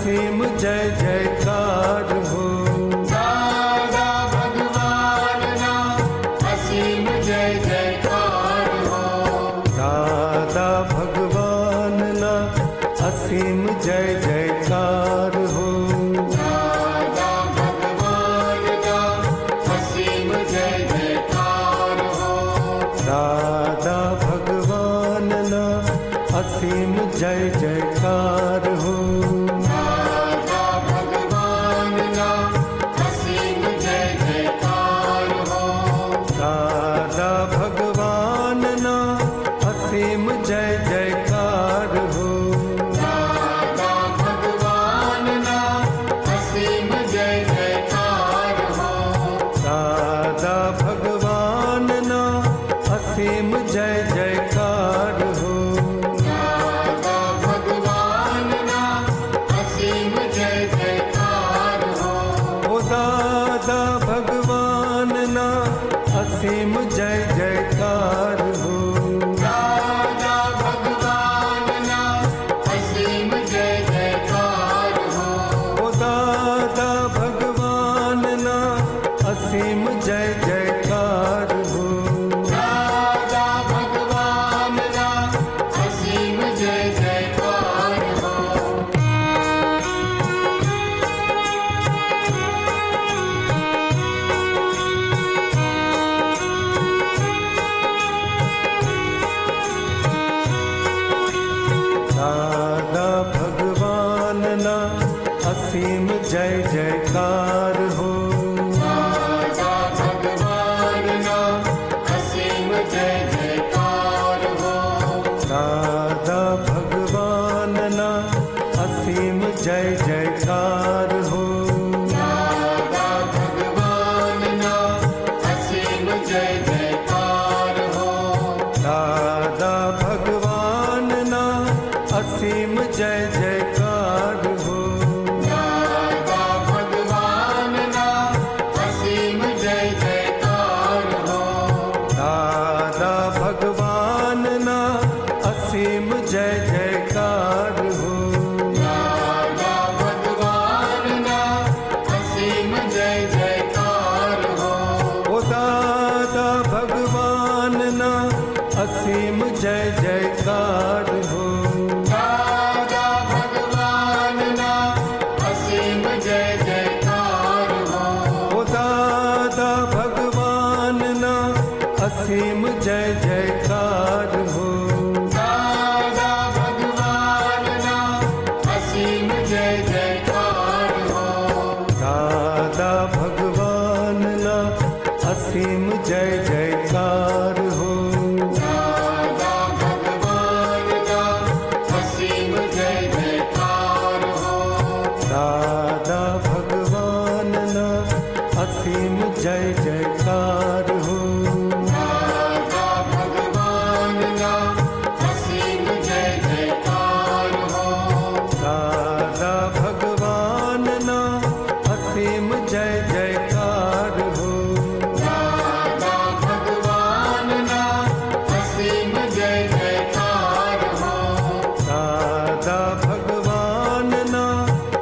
असीम जय जयकार हो। दादा भगवान ना असीम जय जयकार हो। दादा भगवान ना असीम जय जयकार हो। दादा भगवान ना असीम जय जयकार हो। दादा भगवान ना असीम जय जयकार हो। दादा भगवान ना असीम जय जयकार हो। दादा भगवान ना असीम जय जयकार हो। दादा भगवान ना असीम जय जयकार हो। दादा भगवान ना असीम जय जयकार हो। दादा भगवान ना असीम जय जयकार हो। ओ दादा भगवान ना असीम जय जयकार हो। दादा भगवान ना असीम जय जयकार हो। ओ दादा भगवान ना असीम जय जयकार हो। दादा भगवान ना असीम जय जयकार हो। दादा भगवान ना असीम जय जयकार हो। दादा भगवान ना असीम जय जयकार हो। दादा भगवान ना असीम जय जयकार हो। दादा भगवान ना असीम जय जयकार हो। दादा भगवान ना असीम जय जयकार हो। दादा भगवान ना असीम जय जयकार हो। दादा भगवान ना असीम जय जयकार हो। दादा भगवान ना असीम जय जयकार हो। ओ दादा भगवान ना असीम जय जयकार हो। दादा भगवान ना असीम जय जयकार हो। ओ दादा भगवान ना असीम जय जयकार हो। दादा भगवान ना असीम जय जयकार हो। दादा भगवान ना असीम जय जयकार हो। दादा भगवान ना असीम जय जयकार हो। दादा भगवान ना असीम जय जयकार हो। दादा भगवान ना असीम जय जयकार हो। दादा भगवान ना असीम जय जयकार हो। दादा भगवान ना असीम जय जयकार हो। दादा भगवान ना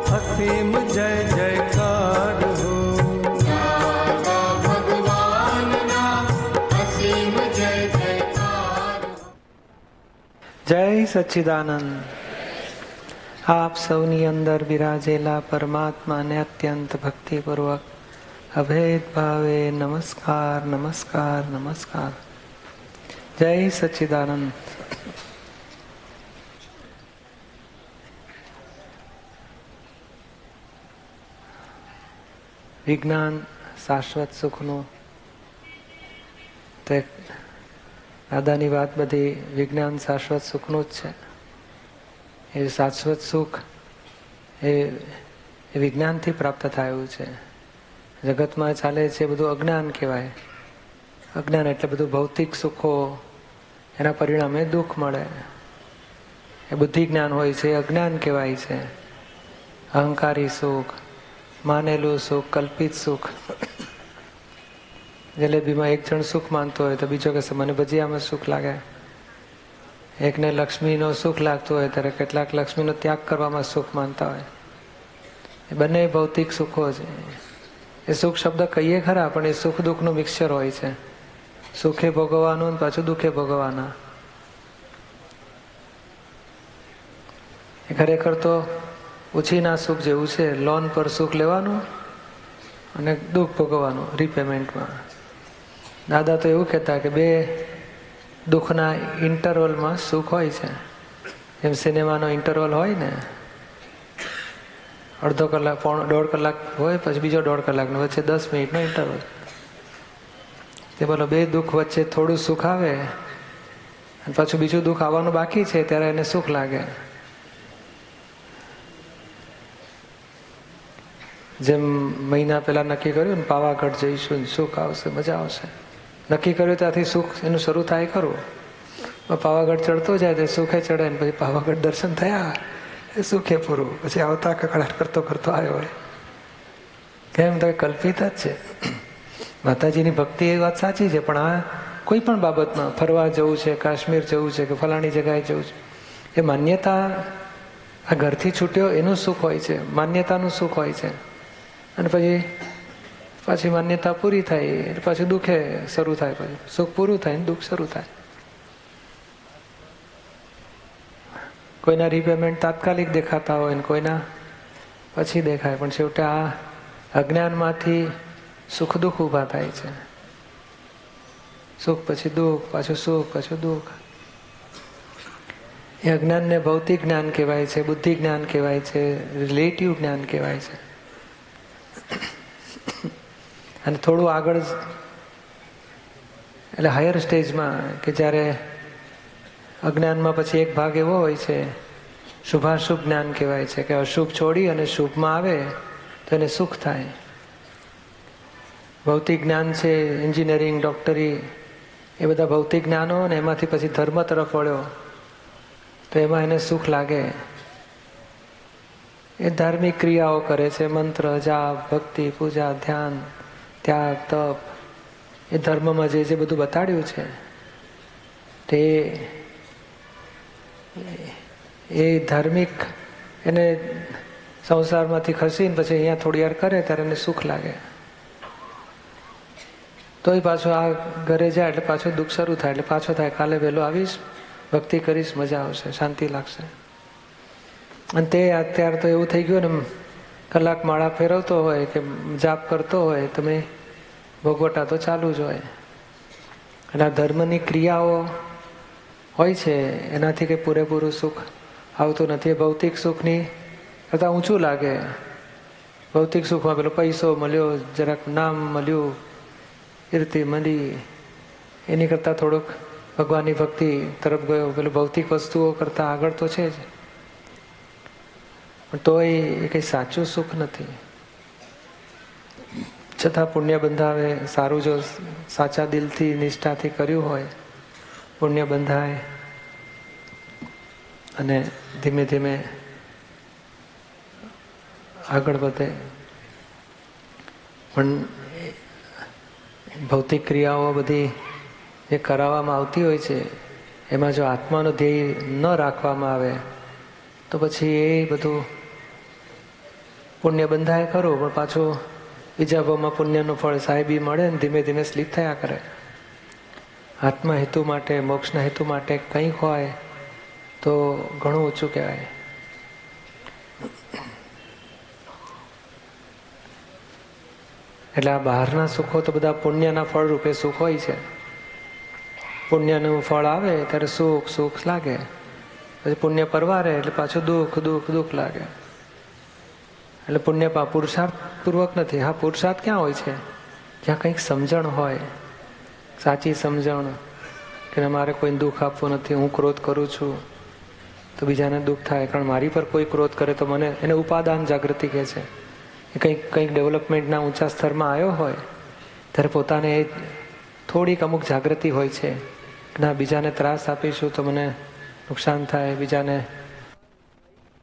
असीम जय जयकार हो। दादा भगवान ना असीम जय जयकार हो। જય સચ્ચિદાનંદ. આપ સૌની અંદર બિરાજેલા પરમાત્માને અત્યંત ભક્તિપૂર્વક અભેદ ભાવે નમસ્કાર નમસ્કાર નમસ્કાર. જય સચ્ચિદાનંદ. વિજ્ઞાન શાશ્વત સુખનું તે દાદાની વાત બધી વિજ્ઞાન શાશ્વત સુખનું જ છે. એ શાશ્વત સુખ એ વિજ્ઞાનથી પ્રાપ્ત થયું છે. જગતમાં ચાલે છે બધું અજ્ઞાન કહેવાય. અજ્ઞાન એટલે બધું ભૌતિક સુખો, એના પરિણામે દુઃખ મળે. એ બુદ્ધિ જ્ઞાન હોય છે, અજ્ઞાન કહેવાય છે. અહંકારી સુખ, માનેલું સુખ, કલ્પિત સુખ. જલેબીમાં એક જણ સુખ માનતો હોય તો બીજો કહેશે મને ભજીયામાં સુખ લાગે. એકને લક્ષ્મીનો સુખ લાગતો હોય ત્યારે કેટલાક લક્ષ્મીનો ત્યાગ કરવામાં સુખ માનતા હોય. એ બંને ભૌતિક સુખો છે. એ સુખ શબ્દ કહીએ ખરા, પણ એ સુખ દુઃખનું મિક્સચર હોય છે. સુખે ભોગવવાનું ને પાછું દુઃખે ભોગવવાના. ખરેખર તો ઉછીના સુખ જેવું છે. લોન પર સુખ લેવાનું અને દુઃખ ભોગવવાનું રીપેમેન્ટમાં. દાદા તો એવું કહેતા કે બે દુઃખના ઇન્ટરવલમાં સુખ હોય છે. જેમ સિનેમાનો ઇન્ટરવલ હોય ને, અડધો કલાક, 1.5 કલાક હોય, પછી બીજો 1.5 કલાકનો, વચ્ચે 10 મિનિટનો ઇન્ટરવલ. તે બોલો બે દુઃખ વચ્ચે થોડું સુખ આવે અને પાછું બીજું દુઃખ આવવાનું બાકી છે, ત્યારે એને સુખ લાગે. જેમ મહિના પહેલા નક્કી કર્યું ને, પાવાગઢ જઈશું, સુખ આવશે, મજા આવશે. નક્કી કર્યું ત્યાંથી સુખ એનું શરૂ થાય ખરું. પાવાગઢ ચડતો જાય તો સુખે ચડે ને પછી પાવાગઢ દર્શન થયા એ સુખે પૂરું. પછી આવતા કકડાટ કરતો કરતો આવ્યો હોય. કેમ તો કલ્પિત જ છે. માતાજીની ભક્તિ એ વાત સાચી છે, પણ આ કોઈ પણ બાબતમાં ફરવા જવું છે, કાશ્મીર જવું છે કે ફલાણી જગ્યાએ જવું છે, એ માન્યતા, આ ઘરથી છૂટ્યો એનું સુખ હોય છે, માન્યતાનું સુખ હોય છે. અને પાછી માન્યતા પૂરી થાય એટલે પાછું દુઃખે શરૂ થાય. પછી સુખ પૂરું થાય ને દુઃખ શરૂ થાય. કોઈના રીપેમેન્ટ તાત્કાલિક દેખાતા હોય ને કોઈના પછી દેખાય, પણ છેવટે આ અજ્ઞાનમાંથી સુખ દુઃખ ઊભા થાય છે. સુખ પછી દુઃખ, પાછું સુખ, પાછું દુઃખ. એ અજ્ઞાનને ભૌતિક જ્ઞાન કહેવાય છે, બુદ્ધિ જ્ઞાન કહેવાય છે, રિલેટિવ જ્ઞાન કહેવાય છે. અને થોડું આગળ એટલે હાયર સ્ટેજમાં કે જ્યારે અજ્ઞાનમાં પછી એક ભાગ એવો હોય છે, શુભાશુભ જ્ઞાન કહેવાય છે, કે અશુભ છોડી અને શુભમાં આવે તો એને સુખ થાય. ભૌતિક જ્ઞાન છે, એન્જિનિયરિંગ, ડોક્ટરી, એ બધા ભૌતિક જ્ઞાનો, ને એમાંથી પછી ધર્મ તરફ વળ્યો તો એમાં એને સુખ લાગે. એ ધાર્મિક ક્રિયાઓ કરે છે, મંત્ર, જાપ, ભક્તિ, પૂજા, ધ્યાન, ત્યાગ, તપ, એ ધર્મમાં જે જે બધું બતાડ્યું છે તે એ ધાર્મિક એને સંસારમાંથી ખસીને પછી અહીંયા થોડી વાર કરે ત્યારે એને સુખ લાગે. તોય પાછો આ ઘરે જાય એટલે પાછું દુઃખ શરૂ થાય. એટલે પાછો થાય, કાલે વહેલો આવીશ, ભક્તિ કરીશ, મજા આવશે, શાંતિ લાગશે. અને તે અત્યારે તો એવું થઈ ગયું ને, કલાક માળા ફેરવતો હોય કે જાપ કરતો હોય, તમે ભોગવટા તો ચાલુ જ હોય. અને આ ધર્મની ક્રિયાઓ હોય છે એનાથી કંઈ પૂરેપૂરું સુખ આવતું નથી. ભૌતિક સુખની કરતાં ઊંચું લાગે. ભૌતિક સુખમાં પેલો પૈસો મળ્યો, જરાક નામ મળ્યું, કીર્તિ મળી, એની કરતાં થોડુંક ભગવાનની ભક્તિ તરફ ગયો. પેલું ભૌતિક વસ્તુઓ કરતાં આગળ તો છે જ, પણ તોય એ કંઈ સાચું સુખ નથી. છતાં પુણ્ય બંધાવે, સારું જો સાચા દિલથી, નિષ્ઠાથી કર્યું હોય, પુણ્ય બંધાય અને ધીમે ધીમે આગળ વધે. પણ ભૌતિક ક્રિયાઓ બધી જે કરાવવામાં આવતી હોય છે એમાં જો આત્માનો ધ્યેય ન રાખવામાં આવે તો પછી એ બધું પુણ્ય બંધાય ખરું, પણ પાછું બીજા ભાવમાં પુણ્યનું ફળ સાહેબી મળે ને ધીમે ધીમે સ્લીપ થયા કરે. આત્મા હેતુ માટે, મોક્ષના હેતુ માટે કંઈક હોય તો ઘણું ઓછું કહેવાય. એટલે આ બહારના સુખો તો બધા પુણ્યના ફળ રૂપે સુખ હોય છે. પુણ્યનું ફળ આવે ત્યારે સુખ સુખ લાગે, પછી પુણ્ય પરવારે એટલે પાછું દુઃખ દુઃખ દુઃખ લાગે. એટલે પુણ્ય પુરુષાર્થ પૂર્વક નથી. હા, પુરુષાર્થ ક્યાં હોય છે? જ્યાં કંઈક સમજણ હોય, સાચી સમજણ કે મારે કોઈને દુઃખ આપવું નથી. હું ક્રોધ કરું છું તો બીજાને દુઃખ થાય, કારણ મારી પર કોઈ ક્રોધ કરે તો મને, એને ઉપાદાન જાગૃતિ કહે છે. કંઈક ડેવલપમેન્ટના ઊંચા સ્તરમાં આવ્યો હોય ત્યારે પોતાને એ થોડીક અમુક જાગૃતિ હોય છે, ના બીજાને ત્રાસ આપીશું તો મને નુકસાન થાય, બીજાને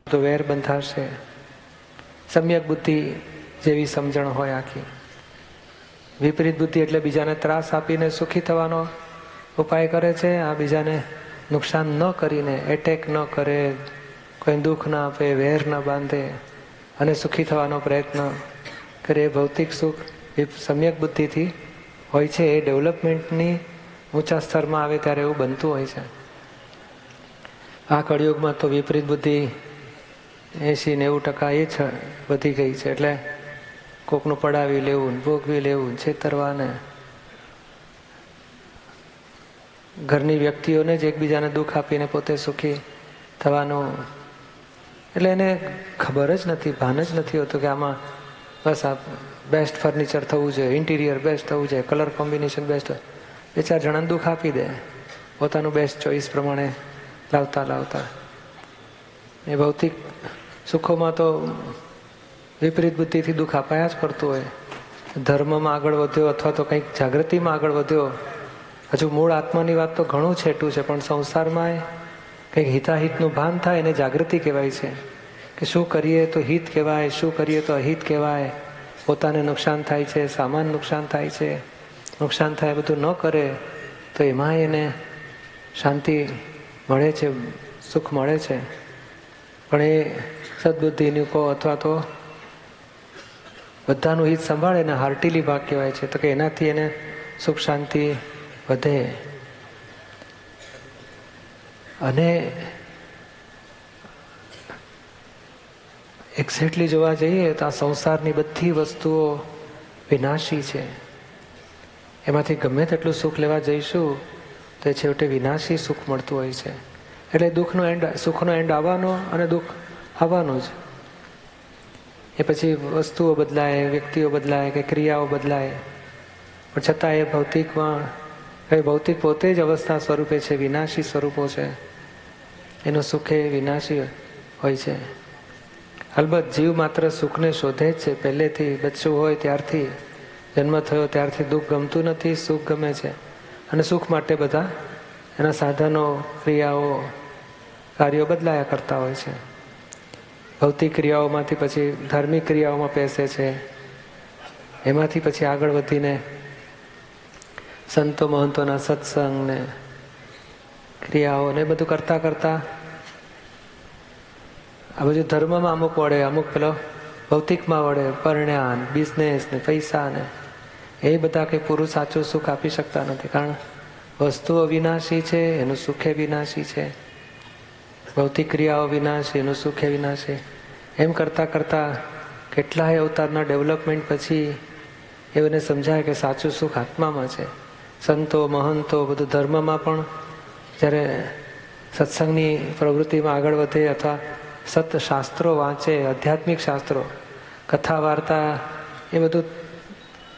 તો વેર બંધાશે. સમ્યક બુદ્ધિ જેવી સમજણ હોય આખી. વિપરીત બુદ્ધિ એટલે બીજાને ત્રાસ આપીને સુખી થવાનો ઉપાય કરે છે. આ બીજાને નુકસાન ન કરીને, એટેક ન કરે, કોઈ દુઃખ ના આપે, વેર ન બાંધે, અને સુખી થવાનો પ્રયત્ન કરે. ભૌતિક સુખ એ સમ્યક બુદ્ધિથી હોય છે. એ ડેવલપમેન્ટની ઊંચા સ્તરમાં આવે ત્યારે એવું બનતું હોય છે. આ કળિયુગમાં તો વિપરીત બુદ્ધિ 80-90% એ જ વધી ગઈ છે. એટલે કોકનું પડાવી લેવું, ભોગવી લેવું, છેતરવાને, ઘરની વ્યક્તિઓને જ એકબીજાને દુઃખ આપીને પોતે સુખી થવાનું. એટલે એને ખબર જ નથી, ભાન જ નથી હોતું કે આમાં બસ આ બેસ્ટ ફર્નિચર થવું જોઈએ, ઇન્ટિરિયર બેસ્ટ થવું જોઈએ, કલર કોમ્બિનેશન બેસ્ટ હોય. 2-4 જણાને દુઃખ આપી દે પોતાનું બેસ્ટ ચોઈસ પ્રમાણે લાવતા. એ ભૌતિક સુખોમાં તો વિપરીત બુદ્ધિથી દુઃખ અપાયા જ કરતું હોય. ધર્મમાં આગળ વધ્યો અથવા તો કંઈક જાગૃતિમાં આગળ વધ્યો, હજુ મૂળ આત્માની વાત તો ઘણું છેટું છે, પણ સંસારમાં કંઈક હિતાહિતનું ભાન થાય એને જાગૃતિ કહેવાય છે. કે શું કરીએ તો હિત કહેવાય, શું કરીએ તો અહિત કહેવાય. પોતાને નુકસાન થાય છે, સામાન નુકસાન થાય છે, નુકસાન થાય બધું ન કરે તો એમાં એને શાંતિ મળે છે, સુખ મળે છે. પણ એ સદબુદ્ધિનું કહો અથવા તો બધાનું હિત સંભાળે ને હાર્ટીલી ભાગ કહેવાય છે. તો કે એનાથી એને સુખ શાંતિ વધે. અને એક્ઝેક્ટલી જોવા જઈએ તો આ સંસારની બધી વસ્તુઓ વિનાશી છે. એમાંથી ગમે તેટલું સુખ લેવા જઈશું તો એ છેવટે વિનાશી સુખ મળતું હોય છે. એટલે દુઃખનો એન્ડ, સુખનો એન્ડ આવવાનો અને દુઃખ આવવાનું જ. એ પછી વસ્તુઓ બદલાય, વ્યક્તિઓ બદલાય કે ક્રિયાઓ બદલાય, પણ છતાં એ ભૌતિક પોતે જ અવસ્થા સ્વરૂપે છે, વિનાશી સ્વરૂપો છે. એનું સુખ એ વિનાશી હોય છે. અલબત્ત જીવ માત્ર સુખને શોધે જ છે. પહેલેથી બચ્ચું હોય ત્યારથી, જન્મ થયો ત્યારથી દુઃખ ગમતું નથી, સુખ ગમે છે. અને સુખ માટે બધા એના સાધનો, ક્રિયાઓ, કાર્યો બદલાયા કરતા હોય છે. ભૌતિક ક્રિયાઓમાંથી પછી ધાર્મિક ક્રિયાઓમાં પેસે છે. એમાંથી પછી આગળ વધીને સંતો મહંતોના સત્સંગ ને ક્રિયાઓ ને બધું કરતા આ બધું ધર્મમાં અમુક વળે, અમુક પેલો ભૌતિકમાં વળે, પરણ્યા, બિઝનેસ ને પૈસા ને એ બધા કંઈ પૂરું સાચું સુખ આપી શકતા નથી. કારણ વસ્તુઓ વિનાશી છે, એનું સુખે વિનાશી છે. ભૌતિક ક્રિયાઓ વિનાશી, એનું સુખે વિનાશી. એમ કરતાં કેટલાય અવતારના ડેવલપમેન્ટ પછી એને સમજાય કે સાચું સુખ આત્મામાં છે. સંતો મહંતો બધું ધર્મમાં પણ જ્યારે સત્સંગની પ્રવૃત્તિમાં આગળ વધે અથવા સતશાસ્ત્રો વાંચે, આધ્યાત્મિક શાસ્ત્રો, કથા વાર્તા એ બધું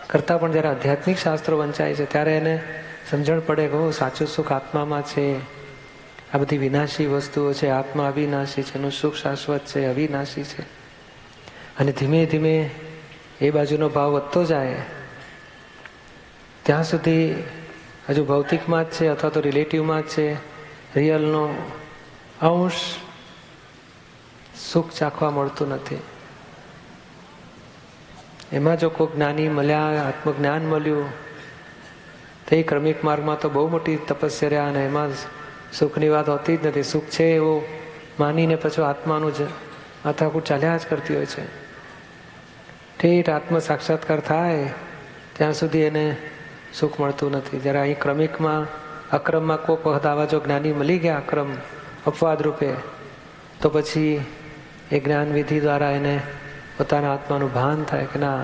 કરતાં પણ જ્યારે આધ્યાત્મિક શાસ્ત્રો વંચાય છે ત્યારે એને સમજણ પડે કે સાચું સુખ આત્મામાં છે. આ બધી વિનાશી વસ્તુઓ છે, આત્મા અવિનાશી છે, એનું સુખ શાશ્વત છે, અવિનાશી છે. અને ધીમે ધીમે એ બાજુનો ભાવ વધતો જાય ત્યાં સુધી હજુ ભૌતિકમાં જ છે અથવા તો રિલેટિવમાં જ છે. રિયલનો અંશ સુખ ચાખવા મળતું નથી. એમાં જો કોઈ જ્ઞાની મળ્યા, આત્મજ્ઞાન મળ્યું, તે ક્રમિક માર્ગમાં તો બહુ મોટી તપસ્યા અને એમાં સુખની વાત હોતી જ નથી. સુખ છે એવું માનીને પછી આત્માનું જ માથાકૂટ ચાલ્યા જ કરતી હોય છે. ઠેઠ આત્મ સાક્ષાત્કાર થાય ત્યાં સુધી એને સુખ મળતું નથી. જ્યારે અહીં ક્રમિકમાં અક્રમમાં કોક વખત આવા જો જ્ઞાની મળી ગયા અક્રમ અપવાદ રૂપે, તો પછી એ જ્ઞાન વિધિ દ્વારા એને પોતાના આત્માનું ભાન થાય કે ના,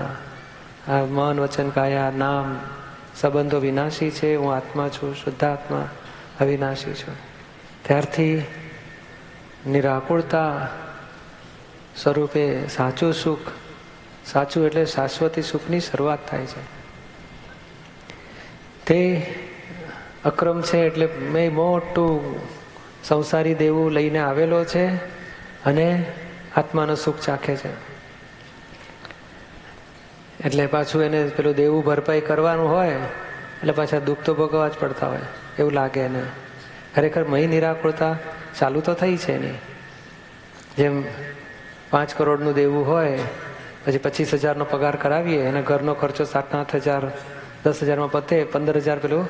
આ મન વચન કાયા નામ સંબંધો વિનાશી છે, હું આત્મા છું, શુદ્ધ આત્મા અવિનાશી છું. ત્યારથી નિરાકુળતા સ્વરૂપે સાચું સુખ, સાચું એટલે શાશ્વતી સુખની શરૂઆત થાય છે. તે અક્રમ છે એટલે મેં મોટું સંસારી દેવું લઈને આવેલો છે અને આત્માનું સુખ ચાખે છે. એટલે પાછું એને પેલું દેવું ભરપાઈ કરવાનું હોય એટલે પાછા દુઃખ તો ભોગવવા જ પડતા હોય એવું લાગે એને. ખરેખર મહી નિરાકુળતા ચાલુ તો થઈ છે એની. જેમ 5 કરોડનું દેવું હોય, પછી 25,000નો પગાર કરાવીએ, એને ઘરનો ખર્ચો 7-8,000 10,000માં પતે, 15,000 પેલું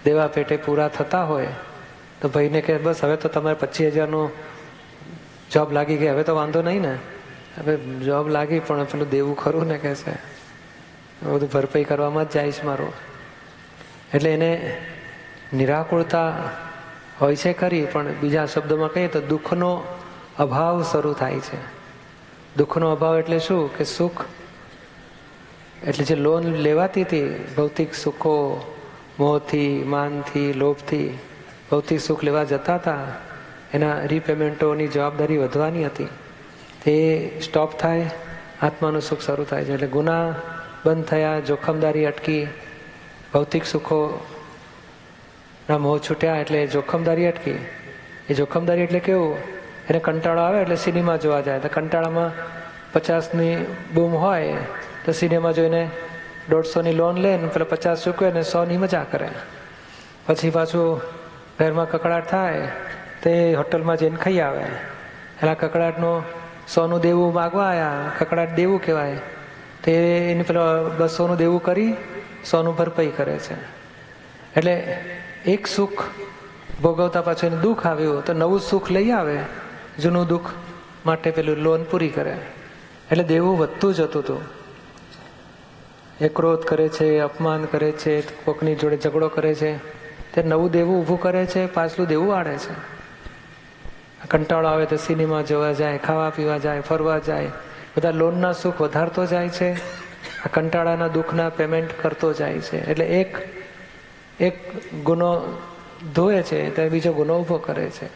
દેવા પેટે પૂરા થતા હોય તો ભાઈને કે બસ હવે તો તમારે 25,000નું જોબ લાગી ગઈ, હવે તો વાંધો નહીં ને, હવે જોબ લાગી પણ પેલું દેવું ખરું ને, કે છે બધું ભરપાઈ કરવામાં જ જાય છે મારું. એટલે એને નિરાકુળતા હોય છે ખરી, પણ બીજા શબ્દોમાં કહીએ તો દુઃખનો અભાવ શરૂ થાય છે. દુઃખનો અભાવ એટલે શું? કે સુખ એટલે જે લોન લેવાતી હતી ભૌતિક સુખો, મોહથી, માનથી, લોભથી ભૌતિક સુખ લેવા જતા હતા, એના રીપેમેન્ટોની જવાબદારી વધવાની હતી. તે સ્ટોપ થાય, આત્માનું સુખ શરૂ થાય છે. એટલે ગુના બંધ થયા, જોખમદારી અટકી, ભૌતિક સુખોના મોહ છૂટ્યા, એટલે જોખમદારી અટકી. એ જોખમદારી એટલે કેવું? એને કંટાળો આવે એટલે સિનેમા જોવા જાય. તો કંટાળામાં 50ની બૂમ હોય તો સિનેમા જોઈને 150ની લોન લે ને પેલા 50 ચૂકવે ને 100ની મજા કરે. પછી પાછું ઘરમાં કકડાટ થાય તો એ હોટલમાં જઈને ખાઈ આવે. એના કકડાટનું 100નું દેવું માગવા આવ્યા, કકડાટ દેવું કહેવાય, તો એને પેલો 200નું દેવું કરી 100નું ભરપાઈ કરે છે. એટલે એક સુખ ભોગવતા પાછું એને દુઃખ આવ્યું તો નવું સુખ લઈ આવે, જૂનું દુઃખ માટે પેલું લોન પૂરી કરે. એટલે દેવું વધતું જતું હતું. એ ક્રોધ કરે છે, અપમાન કરે છે, કોકની જોડે ઝઘડો કરે છે, તે નવું દેવું ઊભું કરે છે, પાછલું દેવું આડે છે. કંટાળો આવે તો સિનેમા જોવા જાય, ખાવા પીવા જાય, ફરવા જાય, બધા લોનના સુખ વધારતો જાય છે, આ કંટાળાના દુઃખના પેમેન્ટ કરતો જાય છે. એટલે એક ગુનો ધોવે છે ત્યારે બીજો ગુનો ઊભો કરે છે,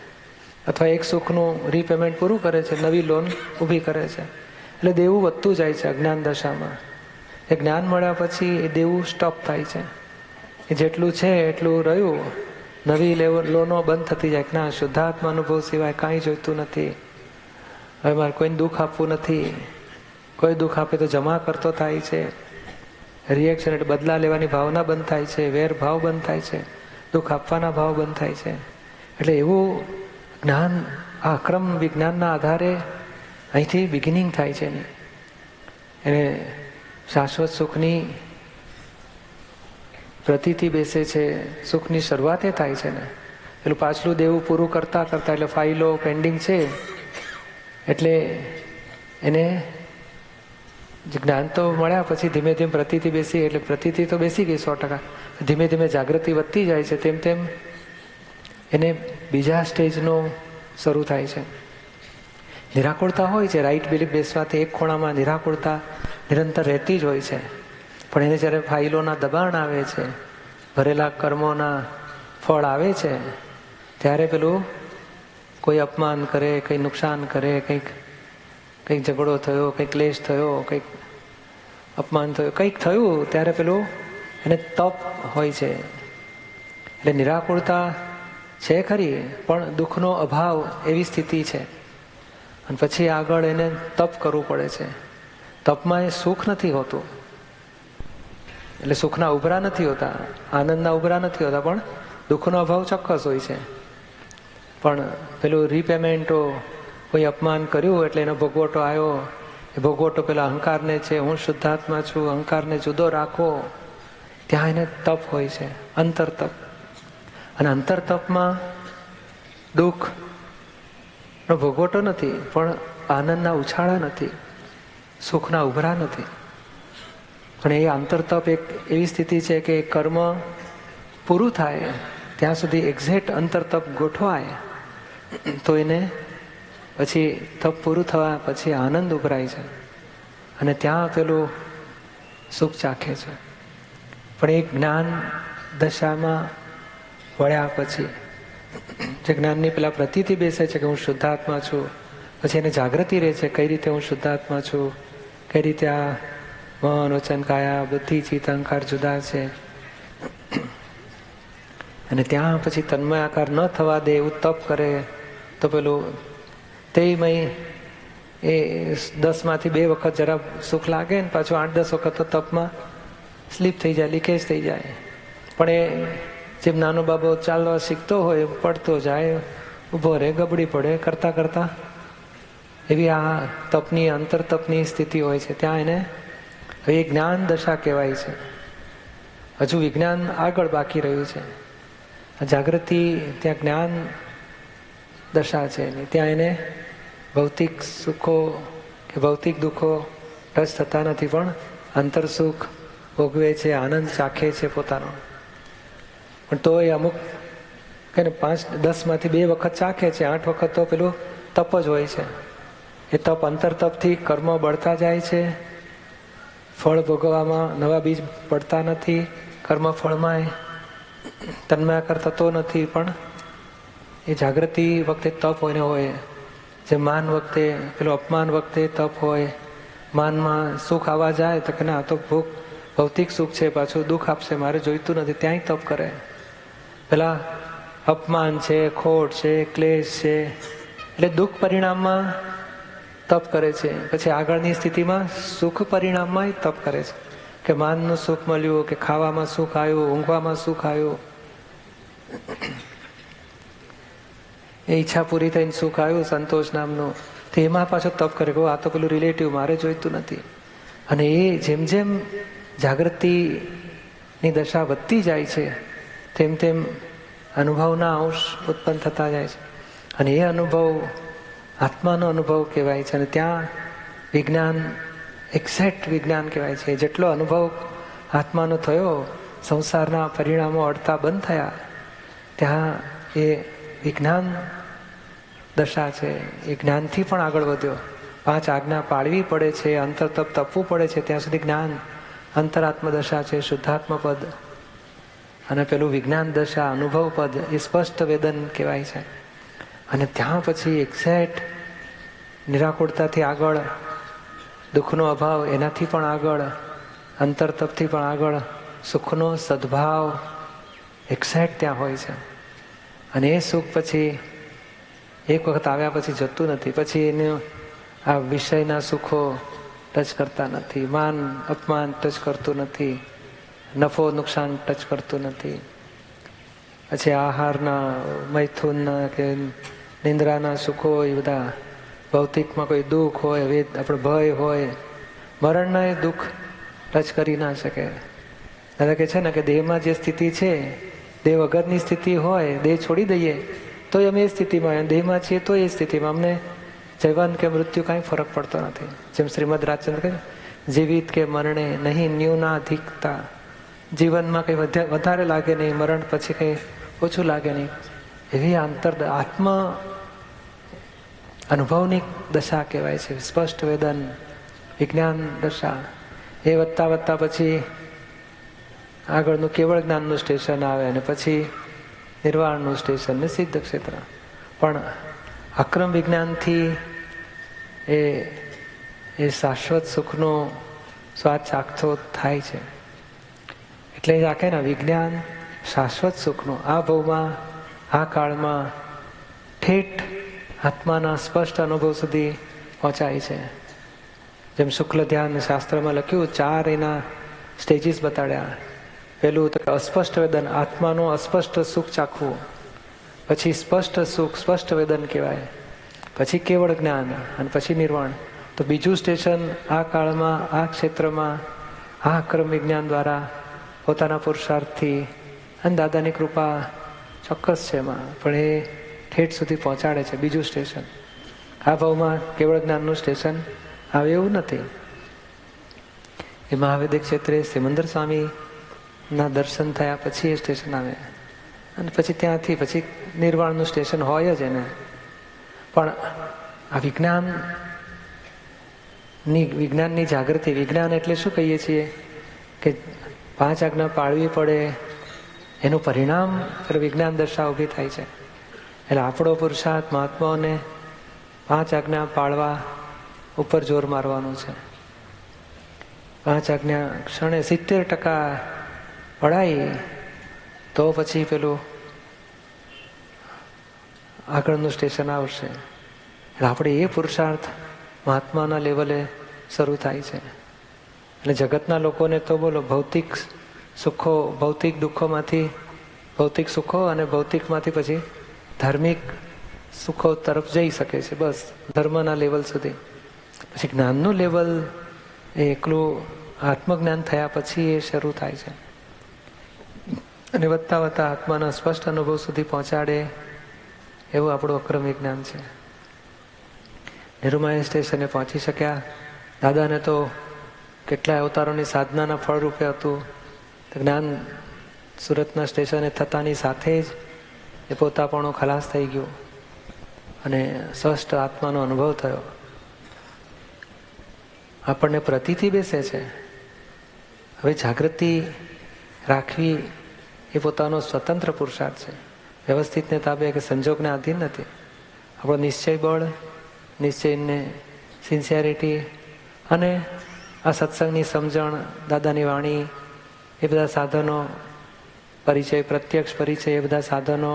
અથવા એક સુખનું રીપેમેન્ટ પૂરું કરે છે, નવી લોન ઊભી કરે છે. એટલે દેવું વધતું જાય છે અજ્ઞાન દશામાં. એ જ્ઞાન મળ્યા પછી એ દેવું સ્ટોપ થાય છે. એ જેટલું છે એટલું રહ્યું, નવી લોનો બંધ થતી જાય. ના, શુદ્ધાત્મા અનુભવ સિવાય કાંઈ જોઈતું નથી. હવે મારે કોઈને દુઃખ આપવું નથી. કોઈ દુઃખ આપે તો જમા કરતો થાય છે. રિએક્શન એટલે બદલા લેવાની ભાવના બંધ થાય છે, વેર ભાવ બંધ થાય છે, દુઃખ આપવાના ભાવ બંધ થાય છે. એટલે એવું જ્ઞાન, આ અક્રમ વિજ્ઞાનના આધારે અહીંથી બિગિનિંગ થાય છે. એને શાશ્વત સુખની પ્રતીતિ બેસે છે, સુખની શરૂઆતે થાય છે ને. પેલું પાછલું દેવું પૂરું કરતા કરતા, એટલે ફાઇલો પેન્ડિંગ છે, એટલે એને જ્ઞાન તો મળ્યા પછી ધીમે ધીમે પ્રતીતિ બેસી, એટલે પ્રતીતિ તો બેસી ગઈ 100%. ધીમે ધીમે જાગૃતિ વધતી જાય છે, તેમ તેમ એને બીજા સ્ટેજનો શરૂ થાય છે. નિરાકુળતા હોય છે, રાઈટ બિલીફ બેસવાથી એક ખૂણામાં નિરાકુળતા નિરંતર રહેતી જ હોય છે. પણ એને જ્યારે ફાઇલોના દબાણ આવે છે, ભરેલા કર્મોના ફળ આવે છે, ત્યારે પેલું કોઈ અપમાન કરે, કંઈ નુકસાન કરે, કંઈક ઝઘડો થયો, કંઈક ક્લેશ થયો, કંઈક અપમાન થયું, કંઈક થયું, ત્યારે પેલું એને તપ હોય છે. એટલે નિરાકુળતા છે ખરી, પણ દુઃખનો અભાવ એવી સ્થિતિ છે. અને પછી આગળ એને તપ કરવું પડે છે. તપમાં એ સુખ નથી હોતું, એટલે સુખના ઉભરા નથી હોતા, આનંદના ઉભરા નથી હોતા, પણ દુઃખનો અભાવ ચોક્કસ હોય છે. પણ પેલું રીપેમેન્ટો, કોઈ અપમાન કર્યું એટલે એનો ભોગવટો આવ્યો, એ ભોગવટો પેલા અહંકારને છે, હું શુદ્ધાત્મા છું, અહંકારને જુદો રાખો, ત્યાં એને તપ હોય છે, અંતર તપ. અને અંતર તપમાં દુઃખનો ભોગવટો નથી, પણ આનંદના ઉછાળા નથી, સુખના ઉભરા નથી. પણ એ આંતરતપ એક એવી સ્થિતિ છે કે કર્મ પૂરું થાય ત્યાં સુધી એક્ઝેક્ટ અંતરતપ ગોઠવાય તો એને પછી તપ પૂરું થવા પછી આનંદ ઉભરાય છે અને ત્યાં પેલું સુખ ચાખે છે. પણ એ જ્ઞાન દશામાં વળ્યા પછી જે જ્ઞાનની પેલા પ્રતીતિ બેસે છે કે હું શુદ્ધાત્મા છું, પછી એને જાગૃતિ રહે છે કઈ રીતે હું શુદ્ધાત્મા છું, કઈ રીતે આ મન વચન કાયા બધી ચિત્ત અહંકાર જુદા છે. અને ત્યાં પછી તન્મય આકાર ન થવા દે એવું તપ કરે તો પેલું તેમય એ 10માંથી 2 વખત જરા સુખ લાગે ને પાછું 8-10 વખત તો તપમાં સ્લીપ થઈ જાય, લીકેજ થઈ જાય. પણ એ જેમ નાનો બાબો ચાલવા શીખતો હોય પડતો જાય, ઊભો રહે, ગબડી પડે, કરતા કરતા એવી આ તપની અંતર તપની સ્થિતિ હોય છે. ત્યાં એને એ જ્ઞાન દશા કહેવાય છે. હજુ વિજ્ઞાન આગળ બાકી રહ્યું છે. જાગૃતિ ત્યાં જ્ઞાન દશા છે, ત્યાં એને ભૌતિક સુખો કે ભૌતિક દુઃખો ટચ થતા નથી, પણ અંતર સુખ ભોગવે છે, આનંદ ચાખે છે પોતાનો. પણ તો એ અમુક કે 5-10માંથી 2 વખત ચાખે છે, 8 વખત તો પેલું તપ જ હોય છે. એ તપ અંતર તપથી કર્મ બળતા જાય છે, ફળ ભોગવવામાં નવા બીજ પડતા નથી, કર્મ ફળમાં તન્માયાકાર થતો નથી. પણ એ જાગૃતિ વખતે તપ હોય હોય, જે માન વખતે પેલું અપમાન વખતે તપ હોય. માનમાં સુખ આવવા જાય તો કે ના, તો ભૌતિક સુખ છે, પાછું દુઃખ આપશે, મારે જોઈતું નથી, ત્યાંય તપ કરે. પેલા અપમાન છે, ખોટ છે, ક્લેશ છે, એટલે દુઃખ પરિણામમાં તપ કરે છે. પછી આગળની સ્થિતિમાં સુખ પરિણામમાં તપ કરે છે, કે માનનું સુખ મળ્યું, કે ખાવામાં સુખ આવ્યું, ઊંઘવામાં સુખ આવ્યું, એ ઈચ્છા પૂરી થઈને સુખ આવ્યું સંતોષ નામનું, તો એમાં પાછો તપ કરે કે આ તો પેલું રિલેટિવ, મારે જોઈતું નથી. અને એ જેમ જેમ જાગૃતિની દશા વધતી જાય છે તેમ તેમ અનુભવના અંશ ઉત્પન્ન થતા જાય છે. અને એ અનુભવ આત્માનો અનુભવ કહેવાય છે. અને ત્યાં વિજ્ઞાન એક્ઝેક્ટ વિજ્ઞાન કહેવાય છે. જેટલો અનુભવ આત્માનો થયો, સંસારના પરિણામો અડતા બંધ થયા, ત્યાં એ વિજ્ઞાન દશા છે. એ જ્ઞાનથી પણ આગળ વધ્યો. 5 આજ્ઞા પાળવી પડે છે, અંતર તપ તપવું પડે છે, ત્યાં સુધી જ્ઞાન અંતરાત્મ દશા છે, શુદ્ધાત્મ પદ. અને પેલું વિજ્ઞાન દશા અનુભવ પદ એ સ્પષ્ટ વેદન કહેવાય છે. અને ત્યાં પછી એક્ઝેક્ટ નિરાકુળતાથી આગળ, દુઃખનો અભાવ એનાથી પણ આગળ, અંતર તપથી પણ આગળ, સુખનો સદભાવ એક્ઝેક્ટ ત્યાં હોય છે. અને એ સુખ પછી એક વખત આવ્યા પછી જતું નથી. પછી એને આ વિષયના સુખો ટચ કરતા નથી, માન અપમાન ટચ કરતું નથી, નફો નુકસાન ટચ કરતું નથી. પછી આહારના, મૈથુનના કે નિંદ્રાના સુખો, એ બધા ભૌતિકમાં કોઈ દુઃખ હોય, આપણે ભય હોય, મરણના એ દુઃખ ટચ કરી ના શકે. દાદા કે છે ને કે દેહમાં જે સ્થિતિ છે, દેહ વગરની સ્થિતિ હોય, દેહ છોડી દઈએ તો અમે એ સ્થિતિમાં, દેહમાં છીએ તો એ સ્થિતિમાં અમને જીવન કે મૃત્યુ કાંઈ ફરક પડતો નથી. જેમ શ્રીમદ રાજચંદ્ર કહે, જીવિત કે મરણે નહીં ન્યૂનાધિકતા. જીવનમાં કંઈ વધારે લાગે નહીં, મરણ પછી કંઈ ઓછું લાગે નહીં. એવી આત્મ અનુભવની દશા કહેવાય છે, સ્પષ્ટ વેદન વિજ્ઞાન દશા. એ વધતા વધતા પછી આગળનું કેવળ જ્ઞાનનું સ્ટેશન આવે, અને પછી નિર્વાણનું સ્ટેશન ને સિદ્ધ ક્ષેત્ર. પણ અક્રમ વિજ્ઞાનથી એ શાશ્વત સુખનો સ્વાદ ચાખતો થાય છે. એટલે જ આખે ને વિજ્ઞાન શાશ્વત સુખનું આ ભાવમાં, આ કાળમાં ઠેઠ આત્માના સ્પષ્ટ અનુભવ સુધી પહોંચાય છે. જેમ શુક્લ ધ્યાન શાસ્ત્રમાં લખ્યું, 4 એના સ્ટેજીસ બતાડ્યા. પહેલું તો અસ્પષ્ટ વેદન, આત્માનું અસ્પષ્ટ સુખ ચાખવું. પછી સ્પષ્ટ સુખ, સ્પષ્ટ વેદન કહેવાય. પછી કેવળ જ્ઞાન, અને પછી નિર્વાણ. તો બીજું સ્ટેશન આ કાળમાં, આ ક્ષેત્રમાં, આ અક્રમ વિજ્ઞાન દ્વારા પોતાના પુરુષાર્થથી અને દાદાની કૃપા ચોક્કસ છે એમાં, પણ એ ઠેઠ સુધી પહોંચાડે છે. બીજું સ્ટેશન આ ભાવમાં કેવળ જ્ઞાનનું સ્ટેશન આવે એવું નથી. એ મહાવેદિક ક્ષેત્રે સિમંદર સ્વામીના દર્શન થયા પછી એ સ્ટેશન આવે, અને પછી ત્યાંથી પછી નિર્વાણનું સ્ટેશન હોય જ એને. પણ આ વિજ્ઞાનની જાગૃતિ, વિજ્ઞાન એટલે શું કહીએ છીએ કે 5 આજ્ઞા પાળવી પડે, એનું પરિણામ વિજ્ઞાન દશા ઊભી થાય છે. એટલે આપણો પુરુષાર્થ મહાત્માઓને 5 આજ્ઞા પાળવા ઉપર જોર મારવાનું છે. 5 આજ્ઞા ક્ષણે 70% પડાય તો પછી પેલું આગળનું સ્ટેશન આવશે. એટલે આપણે એ પુરુષાર્થ મહાત્માના લેવલે શરૂ થાય છે. એટલે જગતના લોકોને તો બોલો ભૌતિક સુખો, ભૌતિક દુઃખોમાંથી, ભૌતિક સુખો અને ભૌતિકમાંથી પછી ધાર્મિક સુખો તરફ જઈ શકે છે, બસ ધર્મના લેવલ સુધી. પછી જ્ઞાનનું લેવલ એ એકલું આત્મજ્ઞાન થયા પછી એ શરૂ થાય છે. અને વધતા વધતા આત્માના સ્પષ્ટ અનુભવ સુધી પહોંચાડે એવું આપણું અક્રમ વિજ્ઞાન છે. નિરૂમાય સ્ટેશને પહોંચી શક્યા. દાદાને તો કેટલાય અવતારોની સાધનાના ફળ રૂપે હતું. જ્ઞાન સુરતના સ્ટેશને થતાની સાથે જ એ પોતાપણું ખલાસ થઈ ગયું અને સ્પષ્ટ આત્માનો અનુભવ થયો. આપણને પ્રતીતિ બેસે છે. હવે જાગૃતિ રાખવી એ પોતાનો સ્વતંત્ર પુરુષાર્થ છે. વ્યવસ્થિતને તાબે કે સંજોગને આધીન નથી. આપણો નિશ્ચય બળ, નિશ્ચયને સિન્સિયરિટી અને આ સત્સંગની સમજણ, દાદાની વાણી, એ બધા સાધનો, પરિચય, પ્રત્યક્ષ પરિચય, એ બધા સાધનો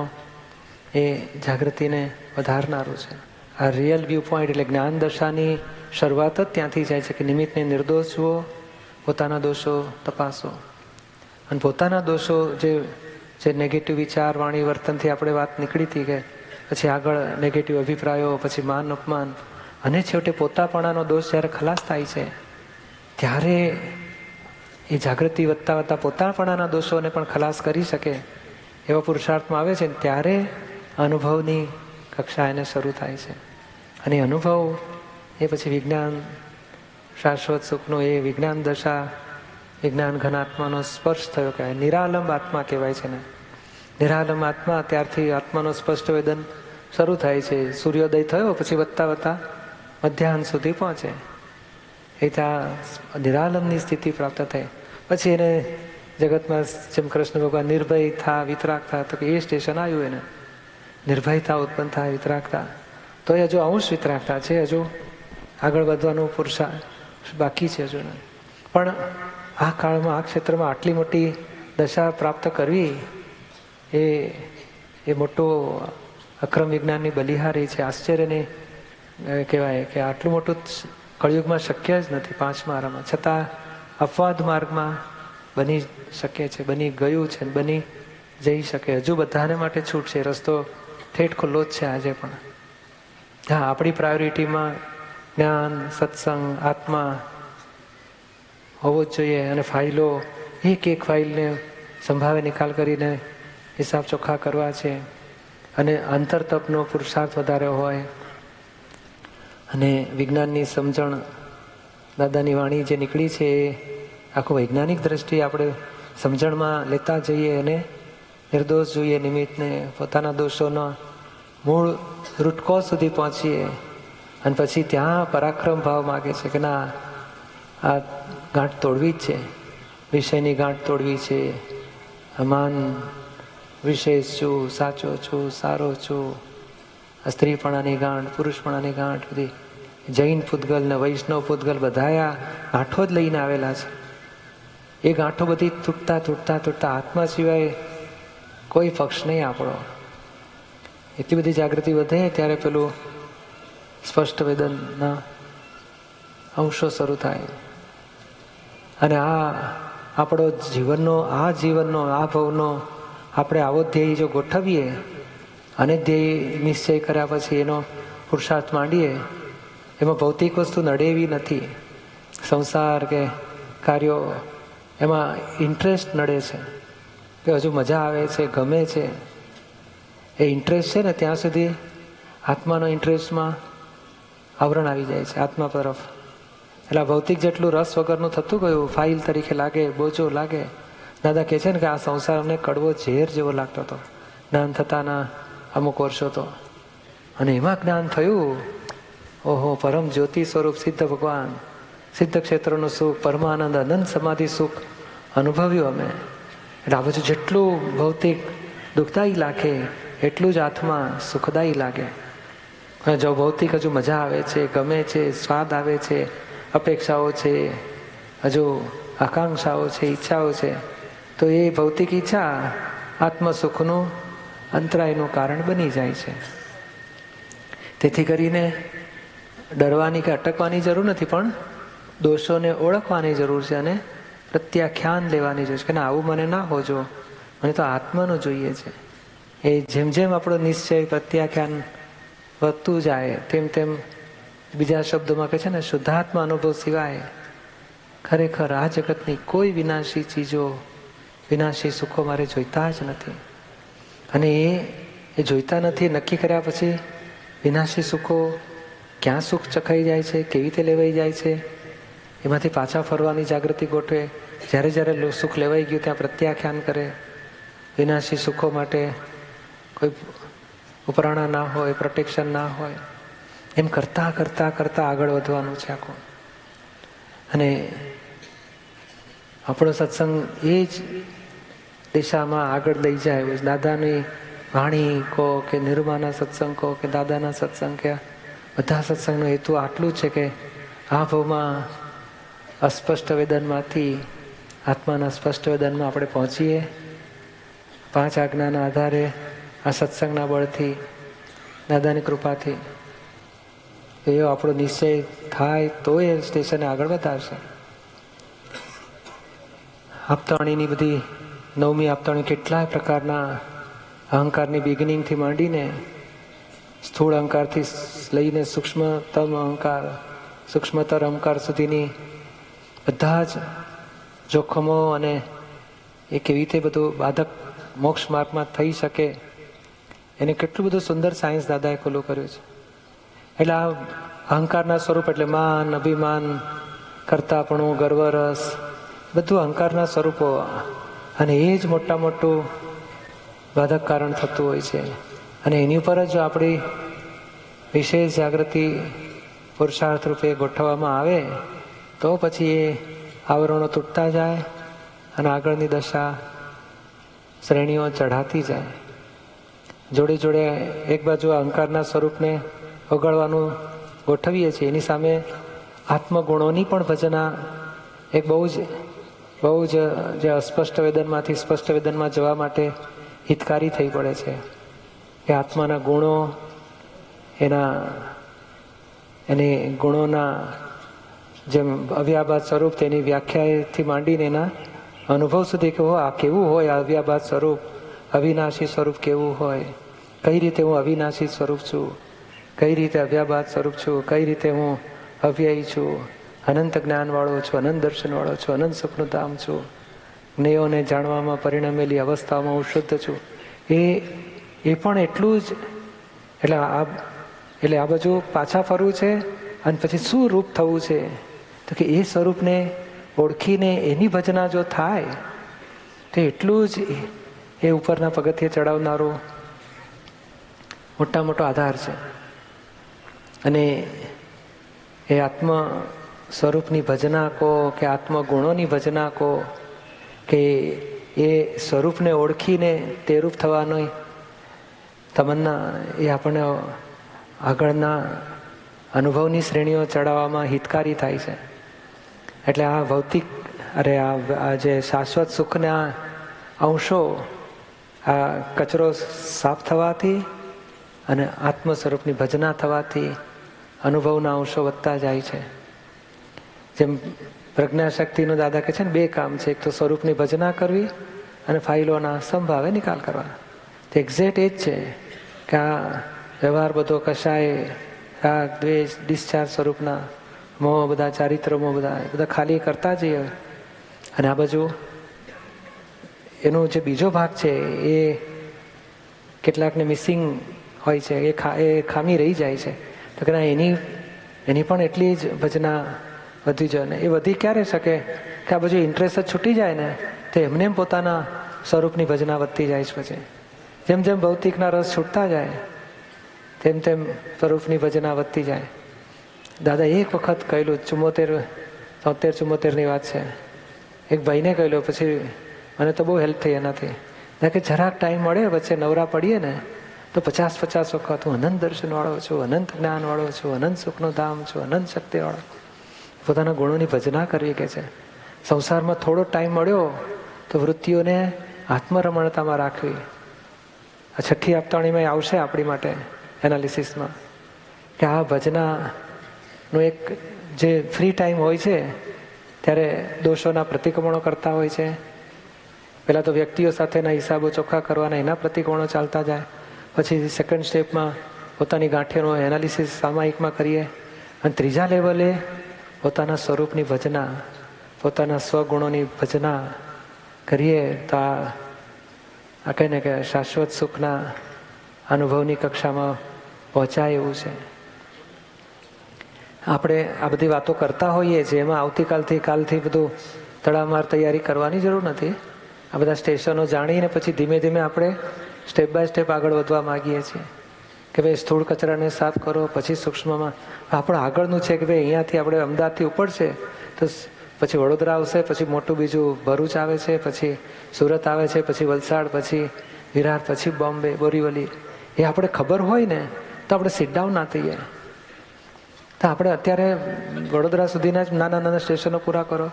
એ જાગૃતિને વધારનારું છે. આ રિયલ વ્યૂ પોઈન્ટ એટલે જ્ઞાન દશાની શરૂઆત જ ત્યાંથી જાય છે કે નિમિત્તને નિર્દોષ જુઓ, પોતાના દોષો તપાસો. અને પોતાના દોષો જે નેગેટિવ વિચાર, વાણી, વર્તનથી આપણે વાત નીકળી હતી કે પછી આગળ નેગેટિવ અભિપ્રાયો, પછી માન અપમાન અને છેવટે પોતાપણાનો દોષ જ્યારે ખલાસ થાય છે ત્યારે એ જાગૃતિ વધતા વધતા પોતાપણાના દોષોને પણ ખલાસ કરી શકે એવા પુરુષાર્થમાં આવે છે. ત્યારે અનુભવની કક્ષા એને શરૂ થાય છે. અને અનુભવ એ પછી વિજ્ઞાન, શાશ્વત સુખનો એ વિજ્ઞાન દશા, વિજ્ઞાન ઘન આત્માનો સ્પર્શ થયો કહેવાય. નિરાલંબ આત્મા કહેવાય છે ને. નિરાલંબ આત્મા, ત્યારથી આત્માનો સ્પષ્ટ વેદન શરૂ થાય છે. સૂર્યોદય થયો પછી વધતા વધતા મધ્યાહન સુધી પહોંચે. એ ત્યાં નિરાલંબની સ્થિતિ પ્રાપ્ત થાય. પછી એને જગતમાં જેમ કૃષ્ણ ભગવાન નિર્ભય થા, વિતરાગ થા, તો કે એ સ્ટેશન આવ્યું એને. નિર્ભયતા ઉત્પન્ન થાય, વિતરાગતા. તો એ હજુ અંશ વિતરાગતા છે, હજુ આગળ વધવાનું પુરુષાર્થ બાકી છે હજુ. પણ આ કાળમાં, આ ક્ષેત્રમાં આટલી મોટી દશા પ્રાપ્ત કરવી એ મોટો અક્રમ વિજ્ઞાનની બલિહારી છે. આશ્ચર્યની કહેવાય કે આટલું મોટું કળિયુગમાં શક્ય જ નથી 5મા આરામાં. છતાં અપવાદ માર્ગમાં બની શકે છે, બની ગયું છે, બની જઈ શકે. હજુ બધાને માટે છૂટ છે. રસ્તો ઠેઠ ખુલ્લો જ છે આજે પણ. હા, આપણી પ્રાયોરિટીમાં જ્ઞાન, સત્સંગ, આત્મા હોવો જ જોઈએ. અને ફાઇલો, એક ફાઇલને સંભાવે નિકાલ કરીને હિસાબ ચોખ્ખા કરવા છે. અને અંતરતપનો પુરુષાર્થ વધારે હોય. અને વિજ્ઞાનની સમજણ, દાદાની વાણી જે નીકળી છે એ આખું વૈજ્ઞાનિક દ્રષ્ટિએ આપણે સમજણમાં લેતા જઈએ અને નિર્દોષ જોઈએ નિમિત્તને, પોતાના દોષોના મૂળ રૂટકો સુધી પહોંચીએ. અને પછી ત્યાં પરાક્રમ ભાવ માગે છે કે ના, આ ગાંઠ તોડવી જ છે, વિષયની ગાંઠ તોડવી છે. માન, વિશેષ છું, સાચો છું, સારો છું, સ્ત્રીપણાની ગાંઠ, પુરુષપણાની ગાંઠ, બધી જૈન પૂતગલ ને વૈષ્ણવ પૂતગલ બધાએ ગાંઠો જ લઈને આવેલા છે. એ ગાંઠો બધી તૂટતા તૂટતા તૂટતા આત્મા સિવાય કોઈ પક્ષ નહીં આપણો. એટલી બધી જાગૃતિ વધે ત્યારે પેલું સ્પષ્ટ વેદનના અંશો શરૂ થાય. અને આ આપણો જીવનનો આ ભવનો આપણે આવો ધ્યેય જો ગોઠવીએ અને ધ્યેય નિશ્ચય કર્યા પછી એનો પુરુષાર્થ માંડીએ, એમાં ભૌતિક વસ્તુ નડે એવી નથી. સંસાર કે કાર્યો એમાં ઇન્ટરેસ્ટ નડે છે કે હજુ મજા આવે છે, ગમે છે. એ ઇન્ટરેસ્ટ છે ને ત્યાં સુધી આત્માનો ઇન્ટરેસ્ટમાં આવરણ આવી જાય છે આત્મા તરફ. એટલે ભૌતિક જેટલું રસ વગરનું થતું ગયું, ફાઇલ તરીકે લાગે, બોજો લાગે. દાદા કહે છે ને કે આ સંસાર અમને કડવો ઝેર જેવો લાગતો હતો જ્ઞાન થતાના અમુક વર્ષો તો. અને એમાં જ્ઞાન થયું, ઓહો, પરમ જ્યોતિ સ્વરૂપ સિદ્ધ ભગવાન, સિદ્ધ ક્ષેત્રનું સુખ, પરમાનંદ, અનંત સમાધિ સુખ અનુભવ્યું અમે. એટલે આ બધું જેટલું ભૌતિક દુઃખદાયી લાગે એટલું જ આત્મા સુખદાયી લાગે. જો ભૌતિક હજુ મજા આવે છે, ગમે છે, સ્વાદ આવે છે, અપેક્ષાઓ છે, હજુ આકાંક્ષાઓ છે, ઈચ્છાઓ છે, તો એ ભૌતિક ઈચ્છા આત્મસુખનું અંતરાયનું કારણ બની જાય છે. તેથી કરીને ડરવાની કે અટકવાની જરૂર નથી, પણ દોષોને ઓળખવાની જરૂર છે અને પ્રત્યાખ્યાન લેવાની જરૂર છે કે ના, આવું મને ના હોજો, મને તો આત્માનું જોઈએ છે. એ જેમ જેમ આપણો નિશ્ચય, પ્રત્યાખ્યાન વધતું જાય તેમ તેમ બીજા શબ્દોમાં કહે છે ને, શુદ્ધાત્મા અનુભવ સિવાય ખરેખર આ જગતની કોઈ વિનાશી ચીજો, વિનાશી સુખો મારે જોઈતા જ નથી. અને એ જોઈતા નથી નક્કી કર્યા પછી વિનાશી સુખો ક્યાં સુખ ચખાઈ જાય છે, કેવી રીતે લેવાઈ જાય છે, એમાંથી પાછા ફરવાની જાગૃતિ ગોઠવે. જ્યારે જ્યારે સુખ લેવાઈ ગયું ત્યાં પ્રત્યાખ્યાન કરે. વિનાશી સુખો માટે કોઈ ઉપરાણા ના હોય, પ્રોટેક્શન ના હોય, એમ કરતાં કરતાં કરતાં આગળ વધવાનું છે આખું. અને આપણો સત્સંગ એ જ દિશામાં આગળ લઈ જાય. દાદાની વાણી કહો કે નિરૂમાના સત્સંગ કહો કે દાદાના સત્સંગ કે બધા સત્સંગનો હેતુ આટલું છે કે આ ભાવમાં અસ્પષ્ટ વેદનમાંથી આત્માના સ્પષ્ટ વેદનમાં આપણે પહોંચીએ. 5 આજ્ઞાના આધારે આ સત્સંગના બળથી, દાદાની કૃપાથી એવો આપણો નિશ્ચય થાય તો એ સ્ટેશને આગળ વધારશે. આપતાણીની બધી 9મી આપતાણી કેટલાય પ્રકારના અહંકારની બિગિનિંગથી માંડીને સ્થૂળ અહંકારથી લઈને સૂક્ષ્મતમ અહંકાર, સૂક્ષ્મતર અહંકાર સુધીની બધા જ જોખમો અને એ કેવી રીતે બધું બાધક મોક્ષ માર્ગમાં થઈ શકે એને કેટલું બધું સુંદર સાયન્સ દાદાએ ખુલ્લું કર્યું છે. એટલે આ અહંકારના સ્વરૂપ એટલે માન, અભિમાન, કરતાપણું, ગર્વરસ, બધું અહંકારના સ્વરૂપો, અને એ જ મોટા મોટું બાધક કારણ થતું હોય છે. અને એની ઉપર જ જો આપણી વિશેષ જાગૃતિ પુરુષાર્થ રૂપે ગોઠવવામાં આવે તો પછી એ આવરણો તૂટતા જાય અને આગળની દશા શ્રેણીઓ ચઢાતી જાય. જોડે જોડે એક બાજુ અહંકારના સ્વરૂપને ઓગાળવાનું ગોઠવીએ છીએ, એની સામે આત્મગુણોની પણ ભજના એક બહુ જ જે અસ્પષ્ટ વેદનમાંથી સ્પષ્ટ વેદનમાં જવા માટે હિતકારી થઈ પડે છે. કે આત્માના ગુણો, એની ગુણોના જેમ અવ્યાભાત સ્વરૂપ તેની વ્યાખ્યાથી માંડીને એના અનુભવ સુધી કે આ કેવું હોય, અવ્યાભાત સ્વરૂપ, અવિનાશી સ્વરૂપ કેવું હોય, કઈ રીતે હું અવિનાશી સ્વરૂપ છું, કઈ રીતે અવ્યાભાત સ્વરૂપ છું, કઈ રીતે હું અવ્યયી છું, અનંત જ્ઞાનવાળો છું, અનંત દર્શનવાળો છું, અનંત સુખનું ધામ છું, જ્ઞેયોને જાણવામાં પરિણમેલી અવસ્થામાં હું શુદ્ધ છું. એ પણ એટલું જ. એટલે આ બાજુ પાછા ફરવું છે અને પછી શું રૂપ થવું છે તો કે એ સ્વરૂપને ઓળખીને એની ભજના જો થાય તો એટલું જ એ ઉપરના પગથિયે ચડાવનારો મોટો આધાર છે. અને એ આત્મ સ્વરૂપની ભજના કહો કે આત્મગુણોની ભજના કહો કે એ સ્વરૂપને ઓળખીને તે રૂપ થવાની તમન્ના, એ આપણને આગળના અનુભવની શ્રેણીઓ ચડાવવામાં હિતકારી થાય છે. એટલે આ ભૌતિક આ જે શાશ્વત સુખના અંશો, આ કચરો સાફ થવાથી અને આત્મ સ્વરૂપની ભજના થવાથી અનુભવના અંશો વધતા જાય છે. જેમ પ્રજ્ઞાશક્તિનું દાદા કહે છે ને 2 કામ છે, એક તો સ્વરૂપની ભજના કરવી અને ફાઇલોના સંભાવે નિકાલ કરવા. તે એક્ઝેક્ટ એ જ છે કે આ વ્યવહાર બધો કશાય રાગ, દ્વેષ, ડિસ્ચાર્જ સ્વરૂપના મોહ, બધા ચારિત્રમો બધા ખાલી કરતા જઈએ. અને આ બાજુ એનો જે બીજો ભાગ છે એ કેટલાકને મિસિંગ હોય છે, એ ખામી રહી જાય છે. તો કે ના, એની પણ એટલી જ ભજના વધી જાય. ને એ વધી ક્યારે શકે કે આ બાજુ ઇન્ટરેસ્ટ જ છૂટી જાય ને તો એમને એમ પોતાના સ્વરૂપની ભજના વધતી જાય છે. પછી જેમ જેમ ભૌતિકના રસ છૂટતા જાય તેમ તેમ સ્વરૂપની ભજના વધતી જાય. દાદા એક વખત કહેલું, 74-74ની વાત છે, એક ભાઈને કહેલું, પછી મને તો બહુ હેલ્પ થઈ એનાથી. કે જરાક ટાઈમ મળે વચ્ચે નવરા પડીએ ને તો 50 વખત હું અનંત દર્શનવાળો છું, અનંત જ્ઞાનવાળો છું, અનંત સુખનું ધામ છું, અનંત શક્તિવાળો. પોતાના ગુણોની ભજના કરવી કે છે. સંસારમાં થોડો ટાઈમ મળ્યો તો વૃત્તિઓને આત્મરમણતામાં રાખવી. આ 6ઠ્ઠી આપતાણીમાં આવશે આપણી માટે એનાલિસિસમાં કે આ ભજનાનો એક જે ફ્રી ટાઈમ હોય છે ત્યારે દોષોના પ્રતિક્રમણો કરતા હોય છે. પહેલાં તો વ્યક્તિઓ સાથેના હિસાબો ચોખ્ખા કરવાના, એના પ્રતિક્રમણો ચાલતા જાય. પછી સેકન્ડ સ્ટેપમાં પોતાની ગાંઠીઓનો એનાલિસિસ સામાયિકમાં કરીએ. અને ત્રીજા લેવલે પોતાના સ્વરૂપની ભજના, પોતાના સ્વગુણોની ભજના કરીએ તો આ કહીને કે શાશ્વત સુખના અનુભવની કક્ષામાં પહોંચાય એવું છે. આપણે આ બધી વાતો કરતા હોઈએ છીએ, એમાં આવતીકાલથી કાલથી બધું તડામાર તૈયારી કરવાની જરૂર નથી. આ બધા સ્ટેશનો જાણીને પછી ધીમે ધીમે આપણે સ્ટેપ બાય સ્ટેપ આગળ વધવા માગીએ છીએ કે ભાઈ સ્થૂળ કચરાને સાફ કરો, પછી સૂક્ષ્મમાં આપણે આગળનું છે કે ભાઈ અહીંયાથી આપણે અમદાવાદથી ઉપડશે તો પછી વડોદરા આવશે, પછી મોટું બીજું ભરૂચ આવે છે, પછી સુરત આવે છે, પછી વલસાડ, પછી વિરાર, પછી બોમ્બે, બોરીવલી. એ આપણે ખબર હોય ને તો આપણે સીટ ડાઉન ના થઈએ. તો આપણે અત્યારે વડોદરા સુધીના જ નાના નાના સ્ટેશનો પૂરા કરો,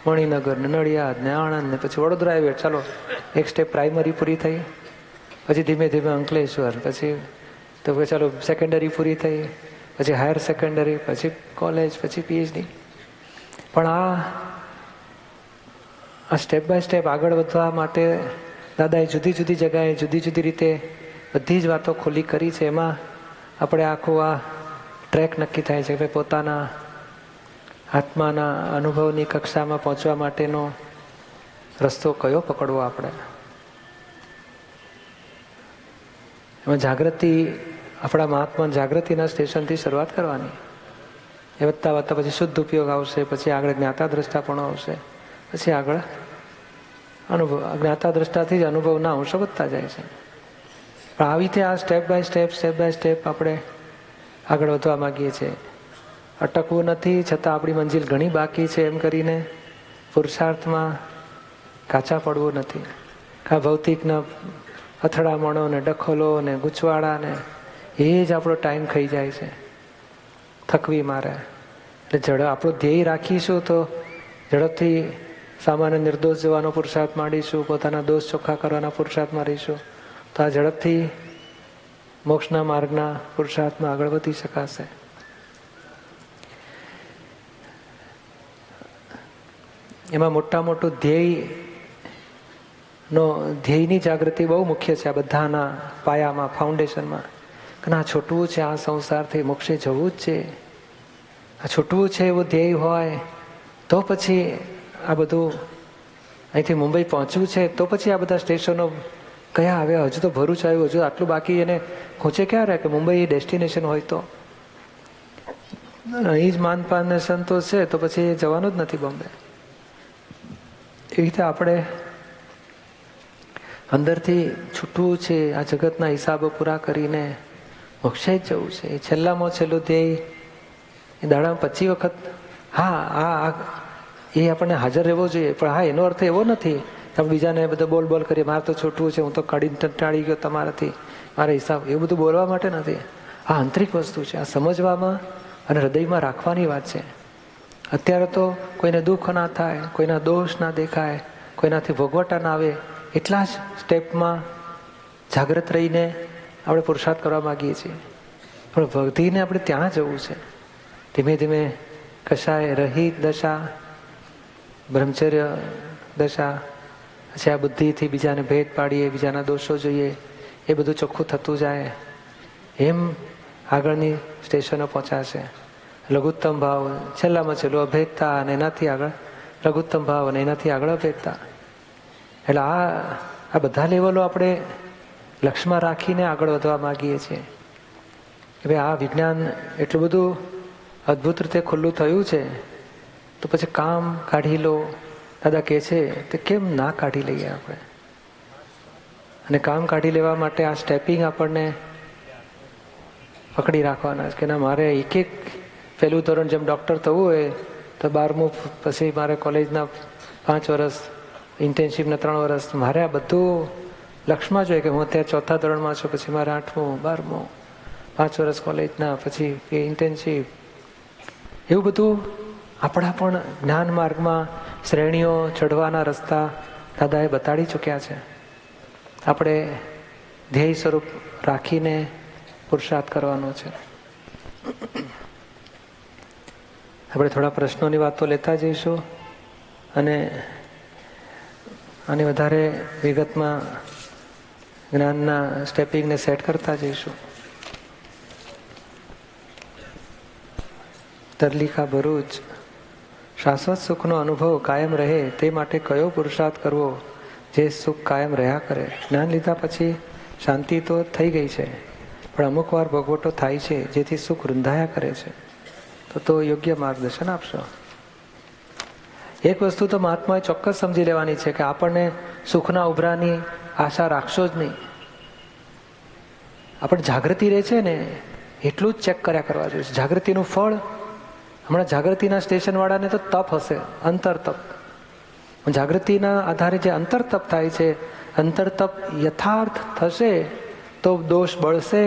મણિનગર ને નડિયાદ ને આણંદ ને પછી વડોદરા આવ્યો, ચાલો એક સ્ટેપ પ્રાઇમરી પૂરી થઈ, પછી ધીમે ધીમે અંકલેશ્વર, પછી તો ચાલો સેકન્ડરી પૂરી થઈ, પછી હાયર સેકન્ડરી, પછી કોલેજ, પછી પીએચડી. પણ આ સ્ટેપ બાય સ્ટેપ આગળ વધવા માટે દાદાએ જુદી જુદી જગાએ જુદી જુદી રીતે બધી જ વાતો ખુલ્લી કરી છે. એમાં આપણે આખું આ ટ્રેક નક્કી થાય છે કે ભાઈ પોતાના આત્માના અનુભવની કક્ષામાં પહોંચવા માટેનો રસ્તો કયો પકડવો આપણે. એમાં જાગૃતિ, આપણા મહાત્મા જાગૃતિના સ્ટેશનથી શરૂઆત કરવાની. એ વધતા વધતા પછી શુદ્ધ ઉપયોગ આવશે, પછી આગળ જ્ઞાતા દ્રષ્ટાપણો આવશે, પછી આગળ અનુભવ. જ્ઞાતા દ્રષ્ટાથી જ અનુભવના અંશો વધતા જાય છે. પણ આવી રીતે આ સ્ટેપ બાય સ્ટેપ આપણે આગળ વધવા માગીએ છીએ. અટકવું નથી, છતાં આપણી મંજિલ ઘણી બાકી છે એમ કરીને પુરુષાર્થમાં કાચા પડવું નથી. આ ભૌતિકના અથડામણો ને ડખલો ને ગૂંચવાડા ને એ જ આપણો ટાઈમ ખાઈ જાય છે, થકવી મારે. એટલે આપણું ધ્યેય રાખીશું તો ઝડપથી સામાન્ય નિર્દોષ જવાનો પુરુષાર્થ માંડીશું, પોતાના દોષ ચોખ્ખા કરવાના પુરુષાર્થમાં રહીશું તો આ ઝડપથી મોક્ષના માર્ગના પુરુષાર્થમાં આગળ વધી શકાશે. એમાં મોટું ધ્યેયની જાગૃતિ બહુ મુખ્ય છે આ બધાના પાયામાં, ફાઉન્ડેશનમાં. કે આ છૂટવું છે, આ સંસારથી મોક્ષે જવું જ છે, આ છૂટવું છે એવું ધ્યેય હોય તો પછી આ બધું અહીંથી મુંબઈ પહોંચવું છે તો પછી આ બધા સ્ટેશનો કયા આવ્યા, હજુ તો ભરૂચ આવ્યું, હજુ આટલું બાકી, એને ખૂંચે ક્યાં રહે કે મુંબઈ ડેસ્ટિનેશન હોય તો અહીં જ માનપાન ને સંતોષ છે તો પછી જવાનું જ નથી બોમ્બે. એવી રીતે આપણે અંદરથી છૂટવું છે, આ જગતના હિસાબો પૂરા કરીને મોક્ષે જ જવું છે. એ છેલ્લામાં છેલ્લું ધ્યેય એ દાડામાં 25 વખત એ આપણને હાજર રહેવો જોઈએ. પણ એનો અર્થ એવો નથી આપણે બીજાને બધો બોલ કરીએ, મારે તો છૂટવું છે, હું તો ટાળી ગયો તમારાથી, મારા હિસાબ, એવું બધું બોલવા માટે નથી. આ આંતરિક વસ્તુ છે, આ સમજવામાં અને હૃદયમાં રાખવાની વાત છે. અત્યારે તો કોઈને દુઃખ ના થાય, કોઈના દોષ ના દેખાય, કોઈનાથી ભોગવટા ના આવે, એટલા જ સ્ટેપમાં જાગૃત રહીને આપણે પુરુષાર્થ કરવા માગીએ છીએ. પણ વધીને આપણે ત્યાં જવું છે. ધીમે ધીમે કશાય રહિત દશા, બ્રહ્મચર્ય દશા, પછી આ બુદ્ધિથી બીજાને ભેદ પાડીએ, બીજાના દોષો જોઈએ, એ બધું ચોખ્ખું થતું જાય. એમ આગળની સ્ટેશનો પહોંચાશે. લઘુત્તમ ભાવ, છેલ્લામાં છેલ્લું અભેદતા, અને એનાથી આગળ લઘુત્તમ ભાવ, અને એનાથી આગળ અભેદતા. એટલે આ બધા લેવલો આપણે લક્ષ્યમાં રાખીને આગળ વધવા માગીએ છીએ. કે ભાઈ આ વિજ્ઞાન એટલું બધું અદ્ભુત રીતે ખુલ્લું થયું છે તો પછી કામ કાઢી લો, દાદા કહે છે તે કેમ ના કાઢી લઈએ આપણે. અને કામ કાઢી લેવા માટે આ સ્ટેપિંગ આપણને પકડી રાખવાના છે કે ના, મારે એક પહેલું ધોરણ જેમ ડૉક્ટર થવું હોય તો 12મું, પછી મારે કોલેજના 5 વર્ષ, ઇન્ટર્નશીપના 3 વર્ષ, મારે આ બધું લક્ષ્યમાં જોઈએ કે હું અત્યારે 4થા ધોરણમાં છું, પછી મારે 8મું 12મું, 5 વર્ષ કોલેજના, પછી એ ઇન્ટર્નશીપ, એવું બધું આપણા પણ જ્ઞાન માર્ગમાં શ્રેણીઓ ચઢવાના રસ્તા દાદાએ બતાડી ચૂક્યા છે. આપણે ધ્યેય સ્વરૂપ રાખીને પુરુષાર્થ કરવાનો છે. આપણે થોડા પ્રશ્નોની વાતો લેતા જઈશું અને આને વધારે વિગતમાં જ્ઞાનના સ્ટેપિંગને સેટ કરતા જઈશું. તરલિકા ભરૂચ, શાશ્વત સુખનો અનુભવ કાયમ રહે તે માટે કયો પુરુષાર્થ કરવો જે સુખ કાયમ રહ્યા કરે? જ્ઞાન લીધા પછી શાંતિ તો થઈ ગઈ છે, પણ અમુક વાર ભોગવટો થાય છે જેથી સુખ રૂંધાયા કરે છે. તો યોગ્ય માર્ગદર્શન આપશો. એક વસ્તુ તો મહાત્માએ ચોક્કસ સમજી લેવાની છે કે આપણને સુખના ઉભરાની આશા રાખશો જ નહીં. આપણે જાગૃતિ રહે છે ને એટલું જ ચેક કર્યા કરવા જોઈએ. જાગૃતિનું ફળ હમણાં જાગૃતિના સ્ટેશનવાળાને તો તપ હશે, અંતર તપ. જાગૃતિના આધારે જે અંતર તપ થાય છે, અંતર તપ યથાર્થ થશે તો દોષ બળશે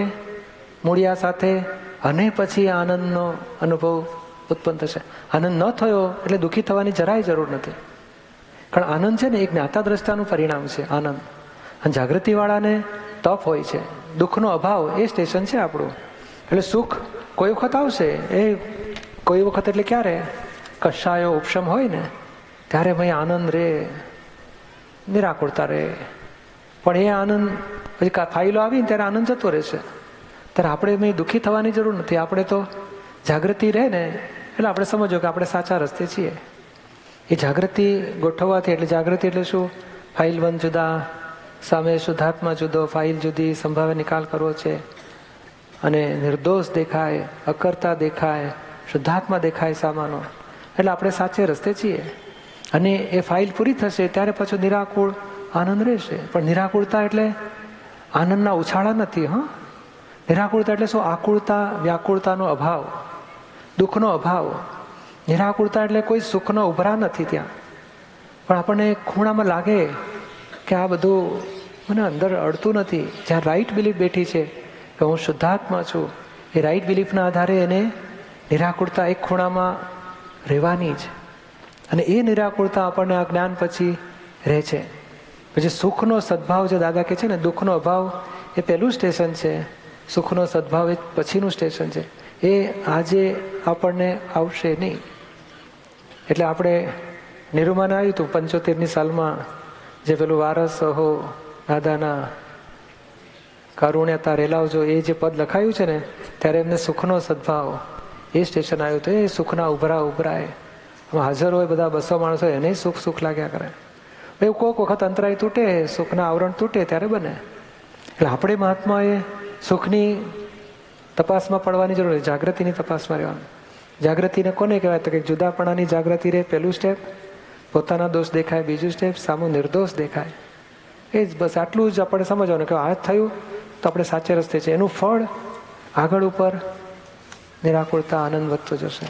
મૂળિયા સાથે અને પછી આનંદનો અનુભવ ઉત્પન્ન થશે. આનંદ ન થયો એટલે દુઃખી થવાની જરાય જરૂર નથી, કારણ આનંદ છે ને એક જ્ઞાતા દ્રષ્ટાનું પરિણામ છે આનંદ. અને જાગૃતિવાળાને તપ હોય છે, દુઃખનો અભાવ એ સ્ટેશન છે આપણું. એટલે સુખ કોઈ વખત આવશે, એ કોઈ વખત એટલે ક્યારે કશાયો ઉપશમ હોય ને ત્યારે ભાઈ આનંદ રે, નિરાકુરતા રે. પણ એ આનંદ પછી ફાઇલો આવીને ત્યારે આનંદ જતો રહેશે. ત્યારે આપણે મેં દુઃખી થવાની જરૂર નથી. આપણે તો જાગૃતિ રહે ને એટલે આપણે સમજો કે આપણે સાચા રસ્તે છીએ. એ જાગૃતિ ગોઠવવાથી, એટલે જાગૃતિ એટલે શું? ફાઇલ 1 જુદા, સામે શુદ્ધાત્મા જુદો, ફાઇલ જુદી, સંભાવે નિકાલ કરવો છે. અને નિર્દોષ દેખાય, અકર્તા દેખાય, શુદ્ધાત્મા દેખાય સામાનો, એટલે આપણે સાચે રસ્તે છીએ. અને એ ફાઇલ પૂરી થશે ત્યારે પાછું નિરાકુળ આનંદ રહેશે. પણ નિરાકુળતા એટલે આનંદના ઉછાળા નથી. નિરાકુળતા એટલે શું? આકુળતા, વ્યાકુળતાનો અભાવ, દુઃખનો અભાવ. નિરાકુળતા એટલે કોઈ સુખનો ઉભરા નથી ત્યાં. પણ આપણને ખૂણામાં લાગે કે આ બધું મને અંદર અડતું નથી. જ્યાં રાઈટ બિલીફ બેઠી છે કે હું શુદ્ધાત્મા છું, એ રાઈટ બિલીફના આધારે એને નિરાકુળતા એક ખૂણામાં રહેવાની છે. અને એ નિરાકુળતા આપણને આ જ્ઞાન પછી રહે છે. પછી સુખનો સદભાવ જે દાદા કહે છે ને, દુઃખનો અભાવ એ પહેલું સ્ટેશન છે, સુખનો સદભાવ એ પછીનું સ્ટેશન છે. એ આજે આપણને આવશે નહીં. એટલે આપણે નિરૂમાન આવ્યું હતું 75ની સાલમાં, જે પેલું વારસ હો દાદાના કારુણ્યતા રેલાવજો, એ જે પદ લખાયું છે ને, ત્યારે એમને સુખનો સદભાવ એ સ્ટેશન આવ્યું હતું. એ સુખના ઉભરાય હાજર હોય બધા 200 માણસો, એને સુખ સુખ લાગ્યા કરે. એવું કોઈક વખત અંતરાય તૂટે, સુખના આવરણ તૂટે ત્યારે બને. એટલે આપણે મહાત્માએ સુખની તપાસમાં પડવાની જરૂર છે, જાગૃતિની તપાસમાં રહેવાનું. જાગૃતિને કોને કહેવાય? તો કે જુદાપણાની જાગૃતિ રહે, પહેલું સ્ટેપ. પોતાના દોષ દેખાય, બીજું સ્ટેપ. સામું નિર્દોષ દેખાય. એ જ બસ આટલું જ આપણે સમજવાનું કે આ થયું તો આપણે સાચે રસ્તે છે. એનું ફળ આગળ ઉપર નિરાકુળતા, આનંદ વધતો જશે.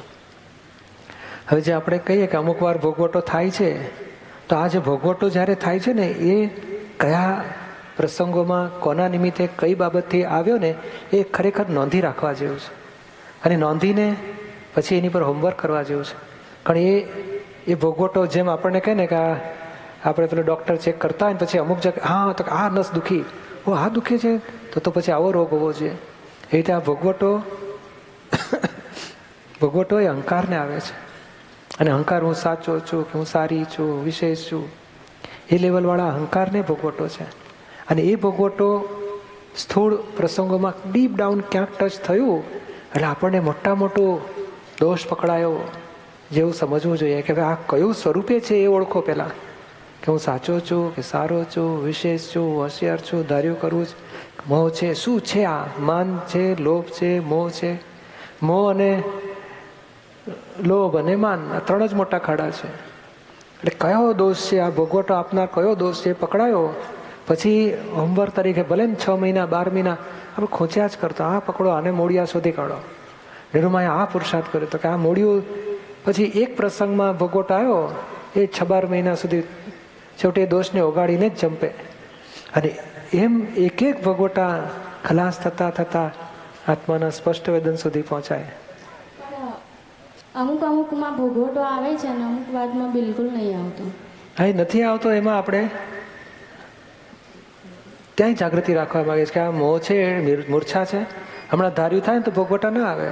હવે જે આપણે કહીએ કે અમુક વાર ભોગવટો થાય છે, તો આ જે ભોગવટો જ્યારે થાય છે ને, એ કયા પ્રસંગોમાં, કોના નિમિત્તે, કઈ બાબતથી આવ્યો ને, એ ખરેખર નોંધી રાખવા જેવું છે. અને નોંધીને પછી એની પર હોમવર્ક કરવા જેવું છે. કારણ એ ભોગવટો જેમ આપણને કહે ને કે આપણે પેલો ડૉક્ટર ચેક કરતા હોય ને પછી અમુક જગ્યાએ હા તો આ નસ દુખી, આ દુખે છે તો પછી આવો રોગ હોવો જોઈએ. એ રીતે આ ભોગવટો એ અહંકારને આવે છે. અને અહંકાર, હું સાચો છું, કે હું સારી છું, વિશેષ છું, એ લેવલવાળા અહંકારને ભોગવટો છે. અને એ ભોગવટો સ્થૂળ પ્રસંગોમાં ડીપ ડાઉન ક્યાંક ટચ થયું એટલે આપણને મોટો દોષ પકડાયો જેવું સમજવું જોઈએ કે આ કયું સ્વરૂપે છે એ ઓળખો પહેલાં, કે હું સાચો છું, કે સારો છું, વિશેષ છું, હોશિયાર છું, ધાર્યું કરવું જ, મોહ છે, શું છે? આ માન છે, લોભ છે, મોહ છે. મોહ અને લોભ અને માન, આ 3 જ મોટા ખાડા છે. એટલે કયો દોષ છે? આ ભોગવટો આપનાર કયો દોષ છે? પકડાયો પછી હોમવર્ક તરીકે ભલે ને 6 મહિના 12 મહિના આપણે ખોંચ્યા જ કરતો, આ પકડો, આને મોડિયા શોધી કાઢો. નિરૂમાએ આ પુરુષાર્થ કર્યો તો કે આ મોડિયું પછી એક પ્રસંગમાં ભોગવટો આવ્યો, એ 6-12 મહિના સુધી છેવટે એ દોષને ઓગાળીને જ જંપે. અને એમ એક ભોગવટા ખલાસ થતા આત્માના સ્પષ્ટ વેદન સુધી પહોંચાય. અમુકમાં ભોગવટો આવે છે અને અમુક વાતમાં બિલકુલ નહીં આવતો. હા, નથી આવતો. એમાં આપણે ત્યાંય જાગૃતિ રાખવા માંગે છે કે આ મોહ છે, મૂર્છા છે. હમણાં ધાર્યું થાય ને તો ભોગવટા ના આવે.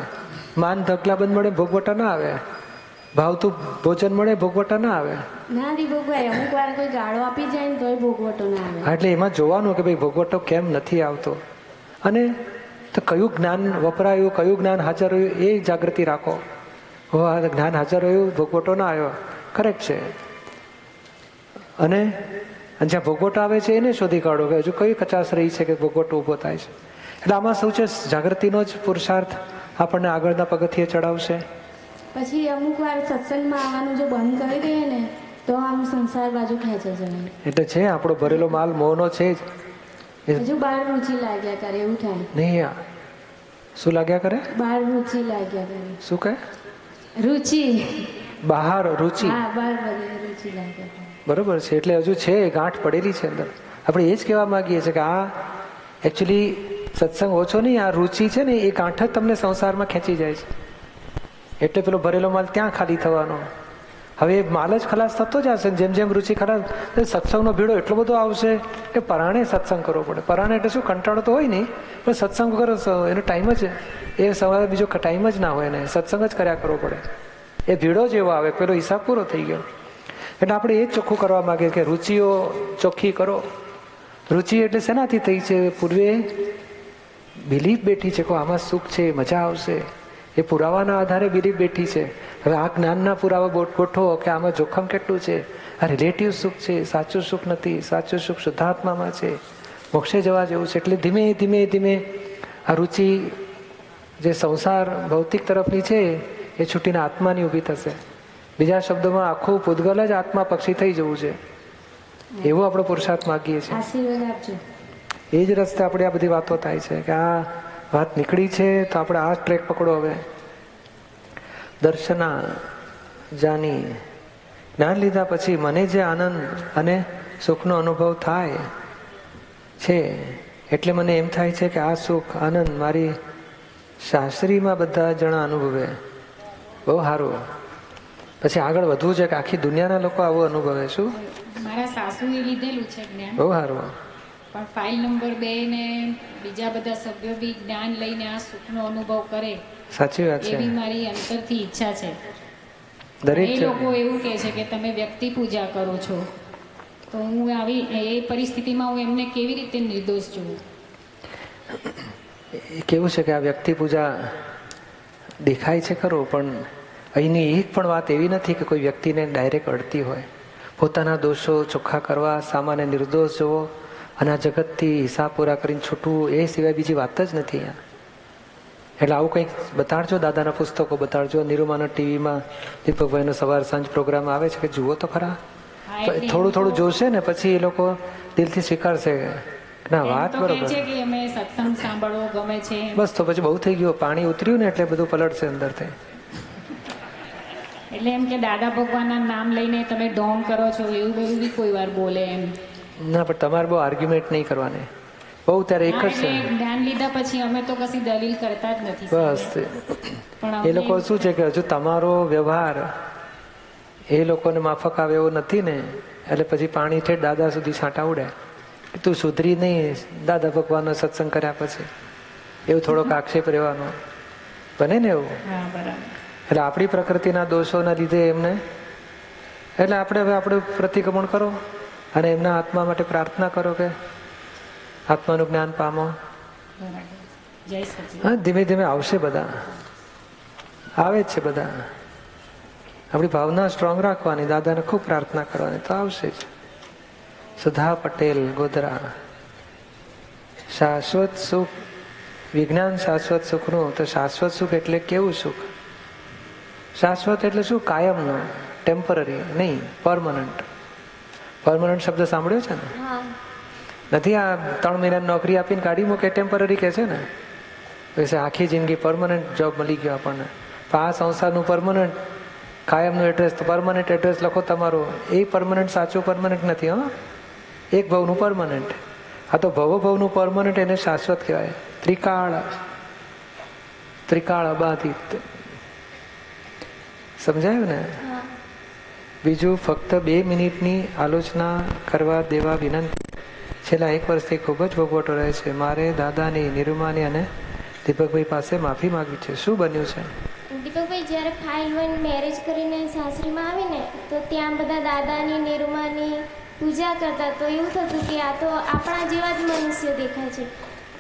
માન ધકલાબંધ મળે, ભોગવટા ના આવે. ભાવતું ભોજન મળે, ભોગવટા ના આવે. ના દી ભોગવાય. અમુક વાર કોઈ ગાળો આપી જાય ને તોય ભોગવટો ના આવે. એટલે એમાં જોવાનું કે ભાઈ ભોગવટો કેમ નથી આવતો, અને તો કયું જ્ઞાન વપરાયું, કયું જ્ઞાન હાજર રહ્યું, એ જાગૃતિ રાખો. આ જ્ઞાન હાજર રહ્યું, ભોગવટો ના આવ્યો, કરેક્ટ છે. અને જ્યાં ભોગવટો આવે છે એને શોધી કાઢો કે હજુ કઈ કચાશ રહી છે કે ભોગવટો ઊભો થાય છે. એટલે આમાં શું છે? જાગૃતિનો જ પુરુષાર્થ આપણને આગળના પગથિયે ચડાવશે. પછી અમુક વાર સત્સંગમાં આવવાનું જો બંધ કરી દઈએ ને તો આમ સંસાર બાજુ ખેંચે છે મને. એટલે છે આપણો ભરેલો માલ મોહનો છે જ. હજુ બહાર રુચિ લાગ્યા કરે એવું થાય. નહીં શું લાગ્યા કરે? બહાર રુચિ લાગ્યા કરે. શું કહે? રુચિ. બહાર રુચિ. હા, બહાર બધે રુચિ લાગ્યા કરે. બરોબર છે. એટલે હજુ છે ગાંઠ પડેલી છે અંદર. આપણે એ જ કહેવા માંગીએ છીએ કે આ એકચ્યુઅલી સત્સંગ ઓછો નહીં, આ રુચિ છે ને એ ગાંઠ જ તમને સંસારમાં ખેંચી જાય છે. એટલે પેલો ભરેલો માલ ત્યાં ખાલી થવાનો. હવે માલ જ ખલાસ થતો જ હશે. જેમ જેમ રુચિ ખલાસ, સત્સંગનો ભીડો એટલો બધો આવશે કે પરાણે સત્સંગ કરવો પડે. પરાણે એટલે શું, કંટાળો તો હોય નહીં, પણ સત્સંગ કરો એનો ટાઈમ જ, એ સવારે બીજો ટાઈમ જ ના હોય ને સત્સંગ જ કર્યા કરવો પડે. એ ભીડો જ એવો આવે, પેલો હિસાબ પૂરો થઈ ગયો. એટલે આપણે એ જ ચોખ્ખું કરવા માંગીએ કે રુચિઓ ચોખ્ખી કરો. રુચિ એટલે શેનાથી થઈ છે? પૂર્વે બિલીફ બેઠી છે કે આમાં સુખ છે, મજા આવશે, એ પુરાવાના આધારે બિલીફ બેઠી છે. હવે આ જ્ઞાનના પુરાવા ગોઠવો કે આમાં જોખમ કેટલું છે, આ રિલેટિવ સુખ છે, સાચું સુખ નથી, સાચું સુખ શુદ્ધાત્મામાં છે, મોક્ષે જવા જેવું છે. એટલે ધીમે ધીમે ધીમે આ રુચિ જે સંસાર ભૌતિક તરફની છે એ છૂટીને આત્માની ઊભી થશે. બીજા શબ્દોમાં આખું પૂતગલ જ આત્મા પક્ષી થઈ જવું છે, એવો આપણો પુરુષાર્થ માગીએ છીએ. આશીર્વાદ આપજો. એ જ રસ્તે આપણે આ બધી વાતો થાય છે કે આ વાત નીકળી છે તો આપણે આ ટ્રેક પકડો. હવે દર્શના જાની, જ્ઞાન લીધા પછી મને જે આનંદ અને સુખનો અનુભવ થાય છે એટલે મને એમ થાય છે કે આ સુખ આનંદ મારી શાસ્ત્રીમાં બધા જણા અનુભવે. બહુ સારું. પછી આગળ વધવું છે કે આખી દુનિયાના લોકો આવો અનુભવે. શું? મારા સાસુએ લીધેલું છે જ્ઞાન, બહુ સારું. પણ ફાઇલ નંબર 2 ને બીજા બધા સભ્યો બી જ્ઞાન લઈને આ સુખનો અનુભવ કરે. સાચી વાત છે. એવી મારી અંતરથી ઈચ્છા છે. દરેક એ લોકો એવું કહે છે કે તમે વ્યક્તિ પૂજા કરો છો, તો હું આવી એ પરિસ્થિતિમાં હું એમને કેવી રીતે નિર્દોષ છું? કેવું છે કે આ વ્યક્તિ પૂજા દેખાય છે ખરું, પણ અહીંની એક પણ વાત એવી નથી કે કોઈ વ્યક્તિને ડાયરેક્ટ અડતી હોય. પોતાના દોષો ચોખ્ખા કરવા, સામાન્ય નિર્દોષ જોવો અને આ જગતથી હિસાબ પૂરા કરીને છૂટવું, એ સિવાય બીજી વાત જ નથી અહીંયા. એટલે આવું કંઈક બતાડજો, દાદાના પુસ્તકો બતાડજો. નિરૂમાનો ટીવીમાં દીપકભાઈનો સવાર સાંજ પ્રોગ્રામ આવે છે કે જુઓ તો ખરા. થોડું થોડું જોશે ને પછી એ લોકો દિલથી સ્વીકારશે ના વાત બરોબર છે કે અમે સત્સંગ સાંભળવો ગમે છે. બસ તો પછી બહુ થઈ ગયું, પાણી ઉતર્યું ને એટલે બધું પલટશે અંદરથી. એટલે એમ કે દાદા ભગવાનના નામ લઈને તમે ઢોંગ કરો છો એવું બધું બી કોઈ વાર બોલે એમ. ના, પણ તમારે બહુ આર્ગ્યુમેન્ટ નહીં કરવાની. બહુ ત્યારે એક જ છે. જ્ઞાન લીધા પછી અમે તો કશી દલીલ કરતા જ નથી. બસ એ લોકો શું છે કે હજુ તમારો વ્યવહાર એ લોકોને માફક આવે એવો નથી ને, એટલે પછી પાણી ઠેઠ દાદા સુધી છાંટા ઉડે. તું સુધરી નહીં દાદા ભગવાનનો સત્સંગ કર્યા પછી, એવું થોડોક આક્ષેપ રહેવાનો બને ને એવું. હા, બરાબર. એટલે આપણી પ્રકૃતિના દોષોના લીધે એમને, એટલે આપણે હવે આપણું પ્રતિક્રમણ કરો અને એમના આત્મા માટે પ્રાર્થના કરો કે આત્માનું જ્ઞાન પામો. જય સચિદાનંદ. હા, ધીમે ધીમે આવશે. બધા આવે જ છે. બધા આપણી ભાવના સ્ટ્રોંગ રાખવાની, દાદાને ખૂબ પ્રાર્થના કરવાની, તો આવશે જ. સુધા પટેલ, ગોધરા. શાશ્વત સુખ, વિજ્ઞાન શાશ્વત સુખનું. તો શાશ્વત સુખ એટલે કેવું સુખ? શાશ્વત એટલે શું? કાયમનું, ટેમ્પરરી નહીં, પરમનન્ટ. પરમનન્ટ શબ્દ સાંભળ્યો છે ને? નથી આ 3 મહિનાની નોકરી આપીને કાઢી મૂકે ટેમ્પરરી કહે છે ને. પછી આખી જિંદગી પરમનન્ટ જોબ મળી ગયો આપણને. આ સંસારનું પરમનન્ટ કાયમનું એડ્રેસ, તો પરમનન્ટ એડ્રેસ લખો તમારું. એ પરમનન્ટ સાચું પરમનન્ટ નથી. હા, એક ભવનું પરમનન્ટ. આ તો ભવનું પરમનન્ટ, એને શાશ્વત કહેવાય. ત્રિકાળ અબાધિત. સમજાયું ને? બીજું, ફક્ત 2 મિનિટની આલોચના કરવા દેવા વિનંતી. છેલ્લા 1 વર્ષથી ખૂબ જ ભોગવટો રહે છે. મારે દાદાની, નિરૂમાની અને દીપકભાઈ પાસે માફી માંગવી છે. શું બન્યું છે? દીપકભાઈ, જ્યારે ફાઇલ 1 મેરેજ કરીને સાસરીમાં આવીને તો ત્યાં બધા દાદાની, નિરૂમાની પૂજા કરતા. તો એવું થતું કે આ તો આપણા જેવા જ મનુષ્યો દેખાય છે.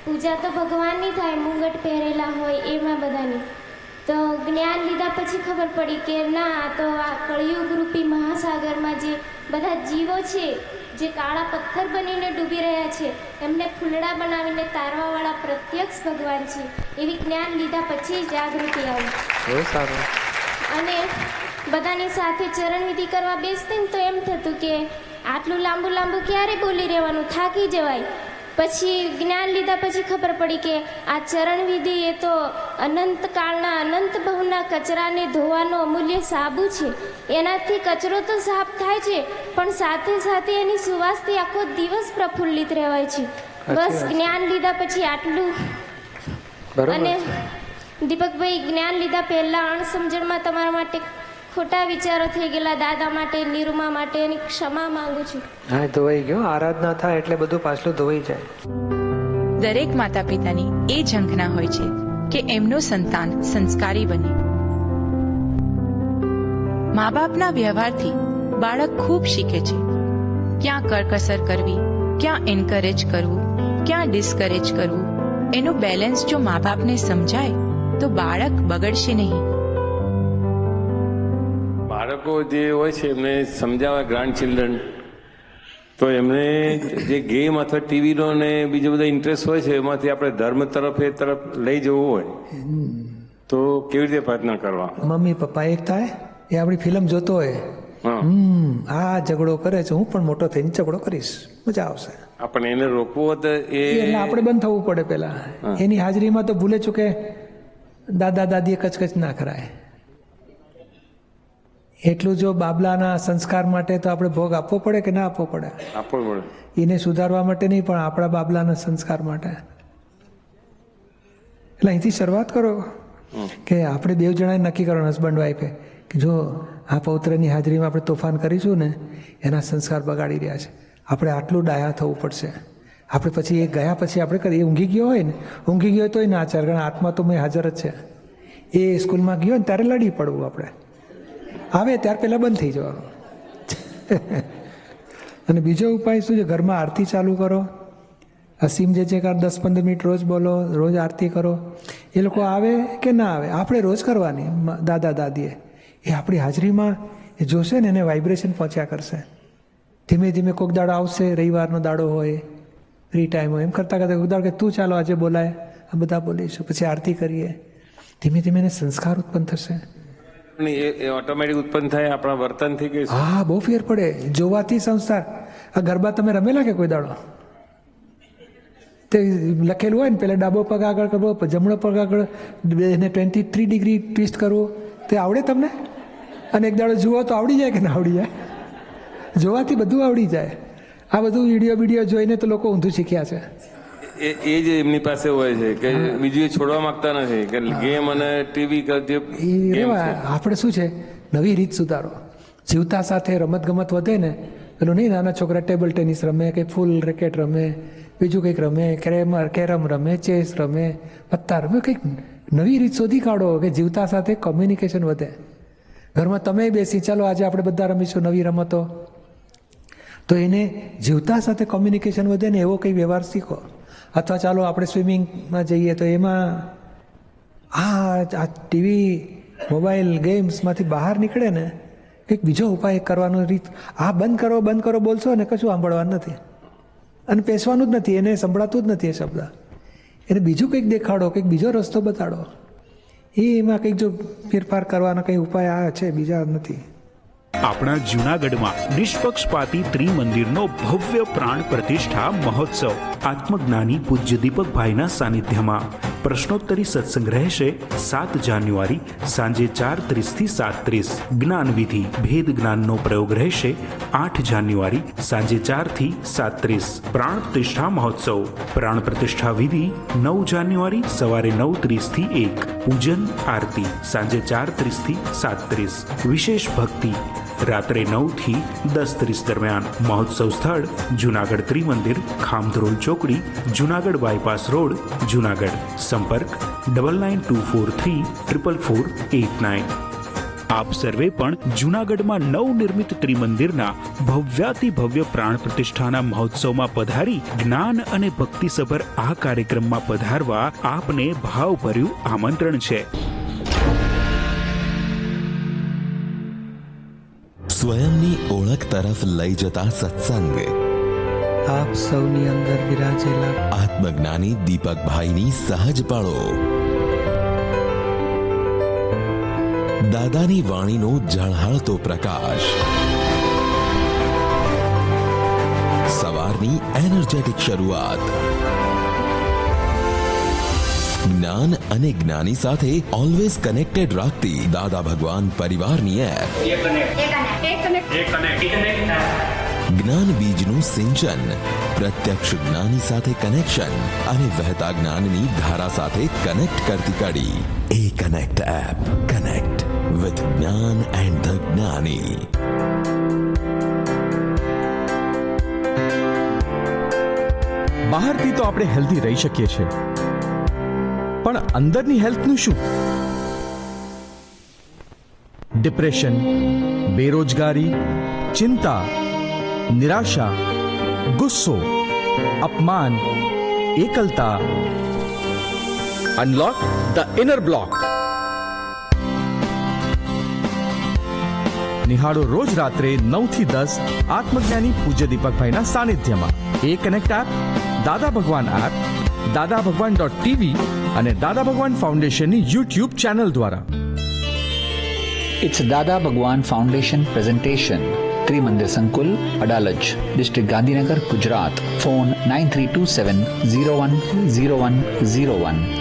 પૂજા તો ભગવાનની થાય, મુંગટ પહેરેલા હોય એમાં બધાની. તો જ્ઞાન લીધા પછી ખબર પડી કે ના, આ તો આ કળિયુગ રૂપી મહાસાગરમાં જે બધા જીવો છે, જે કાળા પથ્થર બનીને ડૂબી રહ્યા છે, એમને ફૂલડા બનાવીને તારવાવાળા પ્રત્યક્ષ ભગવાન છે. એવી જ્ઞાન લીધા પછી જાગૃતિ આવી. બહુ સારું. અને બધાની સાથે ચરણવિધિ કરવા બેસતી ને તો એમ થતું કે આટલું લાંબુ લાંબુ ક્યારે બોલી રહેવાનું, થાકી જવાય. પછી જ્ઞાન લીધા પછી ખબર પડી કે આ ચરણવિધિ એ તો અનંત કાળના અનંત બહુના કચરાને ધોવાનો અમૂલ્ય સાબુ છે. એનાથી કચરો તો સાફ થાય છે, પણ સાથે સાથે એની સુવાસથી આખો દિવસ પ્રફુલ્લિત રહેવાય છે. બસ જ્ઞાન લીધા પછી આટલું. બરોબર અને છે. દીપકભાઈ, જ્ઞાન લીધા પહેલા અણસમજણમાં તમારા માટે ખોટા વિચારો થઈ ગયેલા, દાદા માટે, નિરૂમા માટે એની ક્ષમા માંગુ છું. હા, ધોવાઈ ગયો. આરાધના થાય એટલે બધું પાછલું ધોવાઈ જાય. દરેક માતા પિતાની એ ઝંખના હોય છે કે એમનું સંતાન સંસ્કારી બને. મા બાપના વ્યવહારથી બાળક ખૂબ શીખે છે. ક્યાં કરકસર કરવી, ક્યાં એન્કરેજ કરવું, ક્યાં ડિસ્કરેજ કરવું, એનું બેલેન્સ જો મા બાપને સમજાય તો બાળક બગડશે નહીં. બાળકો જે હોય છે એમને સમજાવવા, ગ્રાન્ડ ચિલ્ડ્રન, તો એમને જે ગેમ અથવા ટીવીનો ને બીજો બધા ઇન્ટરેસ્ટ હોય છે એમાંથી આપણે ધર્મ તરફ એ તરફ લઈ જવું હોય તો કેવી રીતે પ્રયત્ન કરવા? મમ્મી પપ્પા એક થાય, એ આપણી ફિલ્મ જોતો હોય, હા, આ ઝઘડો કરે છે, હું પણ મોટો થઈને ઝઘડો કરીશ, મજા આવશે. આપણે એને રોકવું હોય તો એટલે આપણે બંધ થવું પડે પેલા. એની હાજરીમાં તો ભૂલે ચૂકે દાદા દાદીએ કચકચ ના કરાય. એટલું જો બાબલાના સંસ્કાર માટે તો આપણે ભોગ આપવો પડે કે ના આપવો પડે? આપવો પડે. એને સુધારવા માટે નહીં, પણ આપણા બાબલાના સંસ્કાર માટે. એટલે અહીંથી શરૂઆત કરો કે આપણે બે જણાએ નક્કી કરવાનું, હસબન્ડ વાઈફે, કે જો આ પૌત્રની હાજરીમાં આપણે તોફાન કરીશું ને, એના સંસ્કાર બગાડી રહ્યા છે, આપણે આટલું ડાયા થવું પડશે. આપણે પછી એ ગયા પછી આપણે કરીએ, ઊંઘી ગયો હોય ને, ઊંઘી ગયો તોય ના ચાલે, કારણ આત્મા તો મેં હાજર જ છે. એ સ્કૂલમાં ગયો ને ત્યારે લડી પડવું, આપણે આવે ત્યાર પહેલાં બંધ થઈ જવાનું. અને બીજો ઉપાય શું છે? ઘરમાં આરતી ચાલુ કરો. અસીમ જે છે કે 10-15 મિનિટ રોજ બોલો, રોજ આરતી કરો. એ લોકો આવે કે ના આવે, આપણે રોજ કરવાની. દાદા દાદીએ એ આપણી હાજરીમાં એ જોશે ને, એને વાઇબ્રેશન પહોંચ્યા કરશે. ધીમે ધીમે કોઈક દાડો આવશે, રવિવારનો દાડો હોય, ફ્રી ટાઈમ હોય, એમ કરતાં કરતાં કોઈક દાડો કે તું ચાલો આજે બોલાય, આ બધા બોલીશું, પછી આરતી કરીએ. ધીમે ધીમે એને સંસ્કાર ઉત્પન્ન થશે. એ ઓટોમેટિક ઉત્પન્ન થાય આપણા વર્તનથી કે? હા, બહુ ફેર પડે. જોવાથી સંસ્કાર. આ ગરબા તમે રમેલા કે કોઈ દાડો? તે લખેલું હોય ને, પેલા ડાબો પગ આગળ કરવો, જમણો પગ આગળ, એને 23 ડિગ્રી ટ્વિસ્ટ કરવો, તે આવડે તમને? અને એક દાડો જુઓ તો આવડી જાય કે ના આવડી જાય? જોવાથી બધું આવડી જાય. આ બધું વિડીયો જોઈને તો લોકો ઊંધું શીખ્યા છે. એ જ એમની પાસે હોય છે કે બીજું એ છોડવા માંગતા નથી, કે ગેમ અને ટીવી આપણે શું છે, નવી રીત સુધારો. જીવતા સાથે રમત ગમત વધે ને, પેલું નહીં, નાના છોકરા ટેબલ ટેનિસ રમે, કે ફૂલ રેકેટ રમે, બીજું કંઈક રમે, કેરમ રમે, ચેસ રમે, પત્તા રમે, કંઈક નવી રીત શોધી કાઢો કે જીવતા સાથે કોમ્યુનિકેશન વધે. ઘરમાં તમે બેસી, ચાલો આજે આપણે બધા રમીશું નવી રમતો, તો એને જીવતા સાથે કોમ્યુનિકેશન વધે ને એવો કંઈ વ્યવહાર શીખો. અથવા ચાલો આપણે સ્વિમિંગમાં જઈએ, તો એમાં આ ટીવી મોબાઈલ ગેમ્સમાંથી બહાર નીકળે ને, કંઈક બીજો ઉપાય કરવાનો રીત. આ બંધ કરો બોલશો ને કશું સાંભળવાનું નથી, અને પેસવાનું જ નથી, એને સંભળાતું જ નથી એ શબ્દ. એને બીજું કંઈક દેખાડો, કંઈક બીજો રસ્તો બતાડો. એમાં કંઈક જો ફેરફાર કરવાનો કંઈ ઉપાય આ છે, બીજા નથી. આપણા જૂનાગઢમાં નિષ્પક્ષપાતી ત્રિમંદિરનો ભવ્ય પ્રાણ પ્રતિષ્ઠા મહોત્સવ આત્મજ્ઞાની પૂજ્ય દીપકભાઈના સાનિધ્યમાં પ્રશ્નોત્તરી સત્સંગ રહેશે 7 જાન્યુઆરી સાંજે 4:30 થી 7:30. જ્ઞાનવિધિ ભેદ જ્ઞાનનો પ્રયોગ રહેશે 8 જાન્યુઆરી સાંજે 4 થી 7:30. પ્રાણ પ્રતિષ્ઠા મહોત્સવ પ્રાણ પ્રતિષ્ઠા વિધિ 9 જાન્યુઆરી સવારે 9:30 થી 1. પૂજન આરતી સાંજે 4:30 થી 7:30. વિશેષ ભક્તિ રાત્રે 9 થી 10:30 દરમિયાન. મહોત્સવ સ્થળ જૂનાગઢ ત્રિમંદિર, ખામધરોલ ચોકડી, જૂનાગઢ બાયપાસ રોડ, જૂનાગઢ. સંપર્ક 9924344489. આપ સર્વે પણ જૂનાગઢમાં નવનિર્મિત ત્રિમંદિરના ભવ્યાતિભવ્ય પ્રાણ પ્રતિષ્ઠાના મહોત્સવમાં પધારી જ્ઞાન અને ભક્તિસભર આ કાર્યક્રમમાં પધારવા આપને ભાવભર્યું આમંત્રણ છે. સ્વયંની ઓળખ તરફ લઈ જતા સત્સંગ આપ સૌની અંદર વિરાજેલા આત્મજ્ઞાની દીપકભાઈની સહજ પળો. દાદાની વાણીનો ઝળહળતો પ્રકાશ, સવારની એનર્જેટિક શરૂઆત, જ્ઞાન અને જ્ઞાની સાથે ઓલવેઝ કનેક્ટેડ રાખતી દાદા ભગવાન પરિવારની એપ, જ્ઞાન બીજનું સિંચન, પ્રત્યક્ષ જ્ઞાની સાથે કનેક્શન અને વહેતા જ્ઞાનની ધારા સાથે કનેક્ટ કરતી કડી. એ કનેક્ટ એપ, કનેક્ટ વિથ જ્ઞાન એન્ડ ધ જ્ઞાની. બહારથી તો આપણે હેલ્ધી રહી શકીએ છીએ, પણ અંદરની હેલ્થનું શું? ડિપ્રેશન, બેરોજગારી, ચિંતા, નિરાશા, ગુસ્સો, અપમાન, એકલતા. Unlock the inner block. નિહાળો રોજ રાત્રે 9 થી 10 આત્મજ્ઞાની પૂજ્ય દીપકભાઈના સાનિધ્યમાં. એ કનેક્ટ એપ, દાદા ભગવાન એપ, દાદા ભગવાન.tv અને દાદા ભગવાન ફાઉન્ડેશનની યુટ્યુબ ચેનલ દ્વારા. It's Dada Bhagwan Foundation presentation. Trimandir Sankul, Adalaj, District Gandhinagar, Gujarat. Phone 9327 010101.